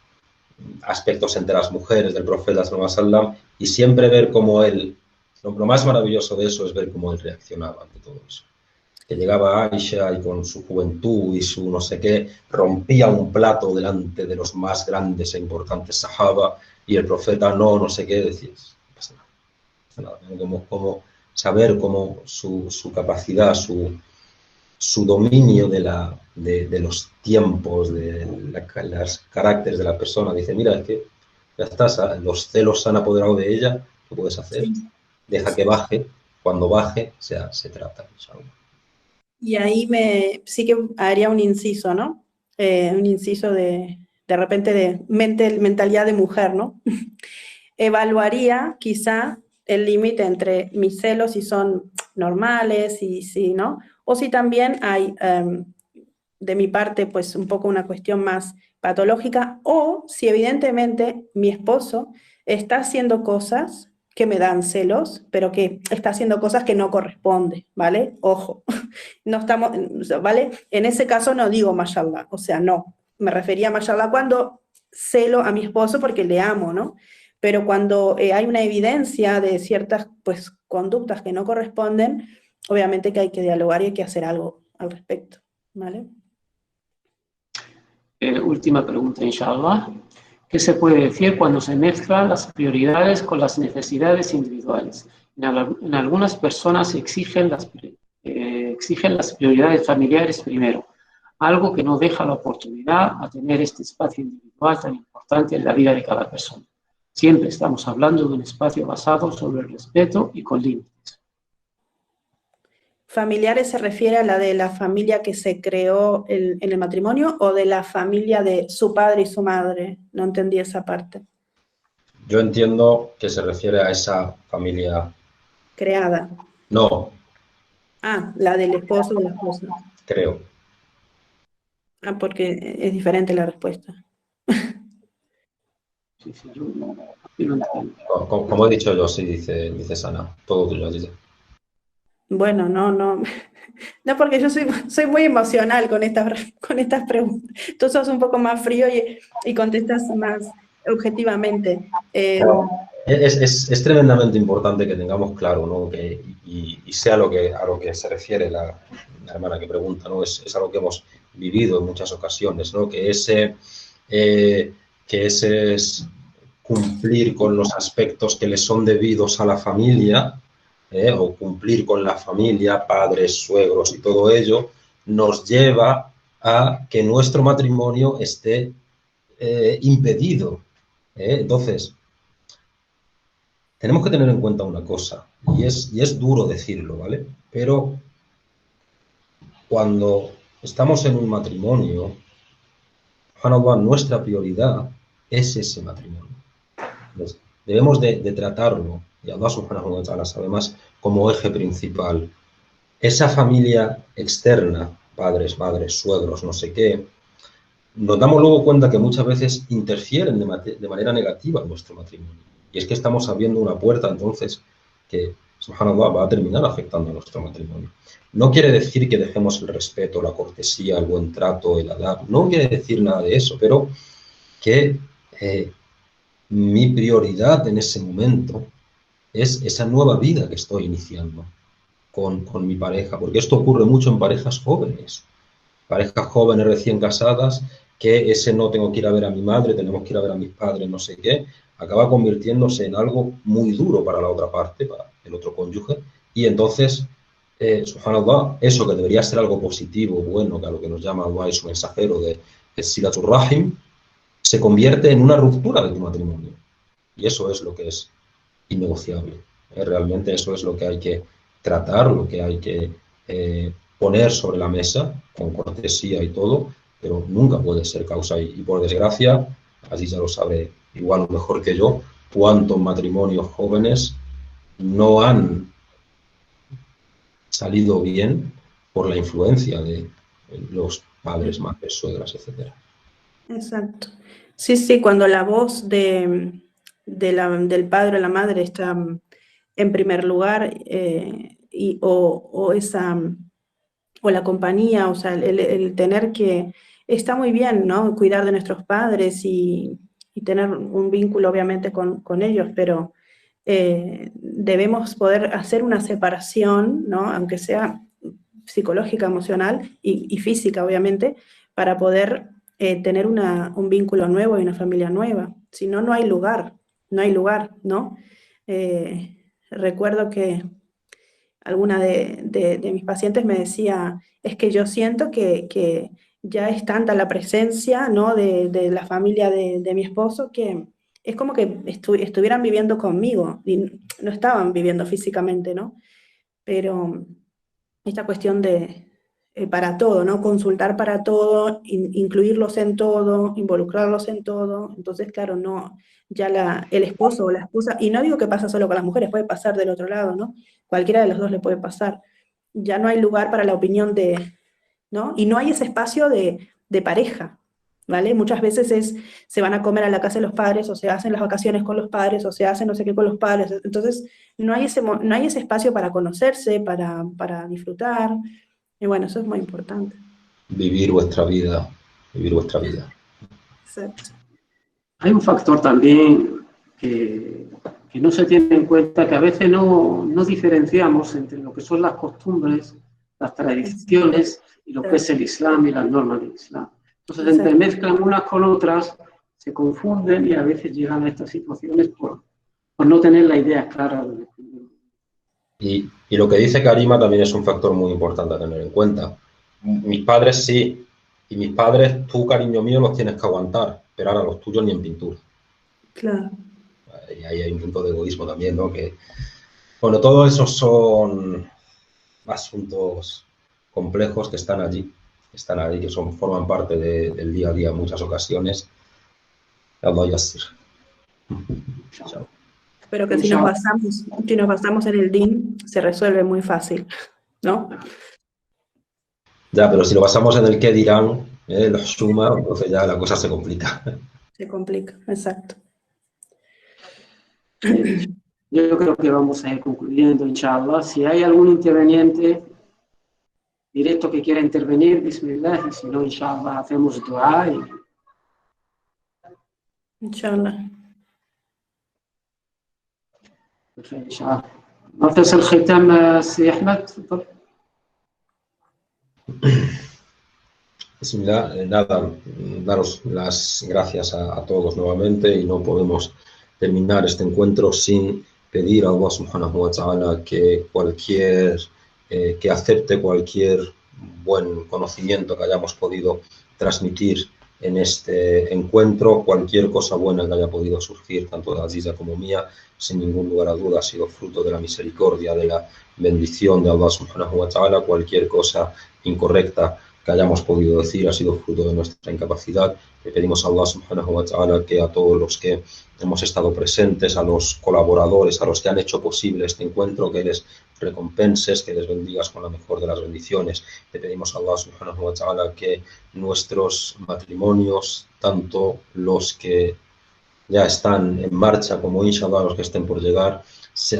aspectos entre las mujeres del profeta sallallahu alaihi wasallam, y siempre ver cómo él, lo más maravilloso de eso es ver cómo él reaccionaba ante todo eso. Que llegaba Aisha y con su juventud y su no sé qué, rompía un plato delante de los más grandes e importantes sahaba, y el profeta no sé qué, decías, no pasa nada, como saber cómo su capacidad, su dominio de los tiempos, de los caracteres de la persona. Dice, mira, es que ya está, los celos se han apoderado de ella, ¿qué puedes hacer? Deja que baje, cuando baje se trata. ¿sabes? Y ahí sí que haría un inciso, ¿no? Un inciso de repente de mentalidad de mujer, ¿no? Evaluaría quizá el límite entre mis celos, si son normales, si no, o si también hay de mi parte pues un poco una cuestión más patológica, o si evidentemente mi esposo está haciendo cosas que me dan celos, pero que está haciendo cosas que no corresponde, ¿vale? Ojo, no estamos, ¿vale? En ese caso no digo mashallah, o sea, no, me refería a mashallah cuando celo a mi esposo porque le amo, ¿no? Pero cuando hay una evidencia de ciertas pues, conductas que no corresponden, obviamente que hay que dialogar y hay que hacer algo al respecto, ¿vale? Última pregunta, inshallah. ¿Qué se puede decir cuando se mezclan las prioridades con las necesidades individuales? En algunas personas exigen las prioridades familiares primero, algo que no deja la oportunidad a tener este espacio individual tan importante en la vida de cada persona. Siempre estamos hablando de un espacio basado sobre el respeto y con límites. ¿Familiares se refiere a la de la familia que se creó en el matrimonio o de la familia de su padre y su madre? No entendí esa parte. Yo entiendo que se refiere a esa familia... Creada. No. Ah, la del esposo o la esposa. Creo. Ah, porque es diferente la respuesta. Sí, yo no entiendo. Como he dicho yo, sí, dice Sana. Todo tuyo, dice. Bueno, no, porque yo soy muy emocional con estas preguntas. Tú sos un poco más frío y contestas más objetivamente. Es tremendamente importante que tengamos claro, ¿no? Y sea a lo que se refiere la hermana que pregunta, ¿no? Es algo que hemos vivido en muchas ocasiones, ¿no? Que ese es cumplir con los aspectos que le son debidos a la familia, o cumplir con la familia, padres, suegros y todo ello, nos lleva a que nuestro matrimonio esté impedido. Entonces, tenemos que tener en cuenta una cosa, y es duro decirlo, ¿vale? Pero cuando estamos en un matrimonio, nuestra prioridad es ese matrimonio. Entonces, debemos de tratarlo, y Allah subhanahu wa ta'ala sabe más, como eje principal. Esa familia externa, padres, madres, suegros, no sé qué, nos damos luego cuenta que muchas veces interfieren de manera negativa en nuestro matrimonio. Y es que estamos abriendo una puerta, entonces, que, subhanallah, va a terminar afectando a nuestro matrimonio. No quiere decir que dejemos el respeto, la cortesía, el buen trato, el adab. No quiere decir nada de eso, pero que mi prioridad en ese momento es esa nueva vida que estoy iniciando con mi pareja, porque esto ocurre mucho en parejas jóvenes recién casadas, que ese no tengo que ir a ver a mi madre, tenemos que ir a ver a mis padres, no sé qué, acaba convirtiéndose en algo muy duro para la otra parte, para el otro cónyuge, y entonces, subhanallah, eso que debería ser algo positivo, bueno, que a lo que nos llama Allah y su mensajero de Silatur Rahim, se convierte en una ruptura de tu matrimonio. Y eso es lo que es innegociable. Realmente eso es lo que hay que tratar, lo que hay que poner sobre la mesa, con cortesía y todo, pero nunca puede ser causa. Y por desgracia, así ya lo sabe igual o mejor que yo, cuántos matrimonios jóvenes no han salido bien por la influencia de los padres, madres, suegras, etc. Exacto. Sí, sí, cuando la voz del padre o la madre está en primer lugar, o la compañía, o sea, el tener que, está muy bien, ¿no? Cuidar de nuestros padres y tener un vínculo obviamente con ellos, pero debemos poder hacer una separación, ¿no? Aunque sea psicológica, emocional y física, obviamente, para poder tener un vínculo nuevo y una familia nueva. Si no, no hay lugar, ¿no? Recuerdo que alguna de mis pacientes me decía, es que yo siento que ya es tanta la presencia, ¿no? de la familia de mi esposo, que es como que estuvieran viviendo conmigo, y no estaban viviendo físicamente, ¿no? Pero esta cuestión de para todo, ¿no? Consultar para todo, incluirlos en todo, involucrarlos en todo. Entonces, claro, no, ya el esposo o la esposa, y no digo que pasa solo con las mujeres, puede pasar del otro lado, ¿no? Cualquiera de los dos le puede pasar. Ya no hay lugar para la opinión ¿no? Y no hay ese espacio de pareja, ¿vale? Muchas veces se van a comer a la casa de los padres, o se hacen las vacaciones con los padres, o se hacen no sé qué con los padres. Entonces, no hay ese espacio para conocerse, para disfrutar. Y bueno, eso es muy importante. Vivir vuestra vida, vivir vuestra vida. Exacto. Hay un factor también que no se tiene en cuenta, que a veces no diferenciamos entre lo que son las costumbres, las tradiciones y lo que es el Islam y las normas del Islam. Entonces, entremezclan unas con otras, se confunden y a veces llegan a estas situaciones por no tener la idea clara. Y lo que dice Karima también es un factor muy importante a tener en cuenta. Mis padres sí, y mis padres, tú, cariño mío, los tienes que aguantar, pero ahora los tuyos ni en pintura. Claro. Y ahí hay un punto de egoísmo también, ¿no? Que, bueno, todo eso son asuntos complejos que están allí, que forman parte del día a día en muchas ocasiones. Allah yassir. Chao. Pero que si nos basamos en el din, se resuelve muy fácil, ¿no? Ya, pero si lo basamos en el qué dirán, los suma, entonces ya la cosa se complica. Se complica, exacto. Yo creo que vamos a ir concluyendo, inshallah. Si hay algún interveniente directo que quiera intervenir, bismillah, y si no, inshallah, hacemos dua y... Inshallah. inshallah. ¿Haces el khitam, si Ahmed? Bismillah, nada, daros las gracias a todos nuevamente, y no podemos terminar este encuentro sin pedir a Allah subhanahu wa ta'ala que que acepte cualquier buen conocimiento que hayamos podido transmitir en este encuentro, cualquier cosa buena que haya podido surgir, tanto de Aziza como mía, sin ningún lugar a duda ha sido fruto de la misericordia, de la bendición de Allah subhanahu wa ta'ala. Cualquier cosa incorrecta que hayamos podido decir ha sido fruto de nuestra incapacidad. Le pedimos a Allah subhanahu wa ta'ala que a todos los que hemos estado presentes, a los colaboradores, a los que han hecho posible este encuentro, que les recompenses, que les bendigas con la mejor de las bendiciones. Le pedimos a Allah subhanahu wa ta'ala que nuestros matrimonios, tanto los que ya están en marcha como inshallah los que estén por llegar,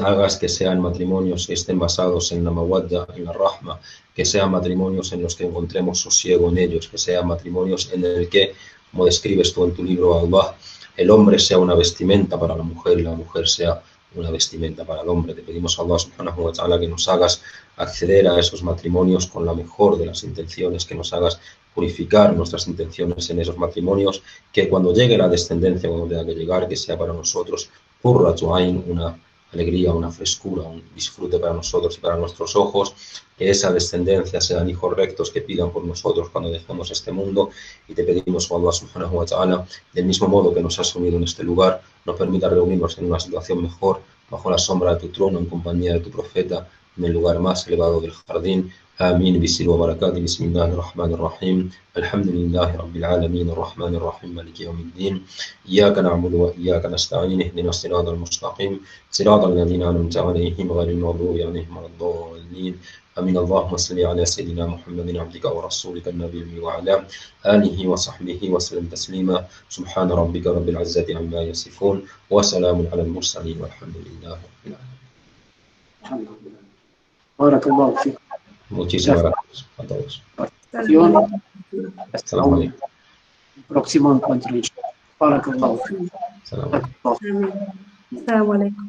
hagas que sean matrimonios que estén basados en la mawadda, en la rahma, que sean matrimonios en los que encontremos sosiego en ellos, que sean matrimonios en el que como describes tú en tu libro, Allah, el hombre sea una vestimenta para la mujer y la mujer sea una vestimenta para el hombre. Te pedimos a Allah subhanahu wa ta'ala que nos hagas acceder a esos matrimonios con la mejor de las intenciones, que nos hagas purificar nuestras intenciones en esos matrimonios, que cuando llegue la descendencia, cuando tenga que llegar, que sea para nosotros qurratu ayn, una alegría, una frescura, un disfrute para nosotros y para nuestros ojos, que esa descendencia sean hijos rectos que pidan por nosotros cuando dejemos este mundo. Y te pedimos, oh Allah subhanahu wa ta'ala, del mismo modo que nos has unido en este lugar, nos permita reunirnos en una situación mejor, bajo la sombra de tu trono, en compañía de tu profeta, en el lugar más elevado del jardín. آمين بسر وبركاته. بسم الله الرحمن الرحيم. الحمد لله رب العالمين الرحمن الرحيم مالك يوم الدين. إياك نعبد وإياك نستعين. اهدنا الصراط المستقيم صراط الذين أنعمت عليهم غير المغضوب عليهم ولا الضالين. آمين. اللهم صل على سيدنا محمد عبدك ورسولك النبي وعلى آله وصحبه وسلم تسليما. سبحان ربك رب العزة عما يصفون وسلام على المرسلين والحمد لله رب العالمين. بارك الله فيك. Muchísimas gracias a todos. Hasta el próximo encuentro. Barack Allah. Salam alaikum. Assalamu alaikum.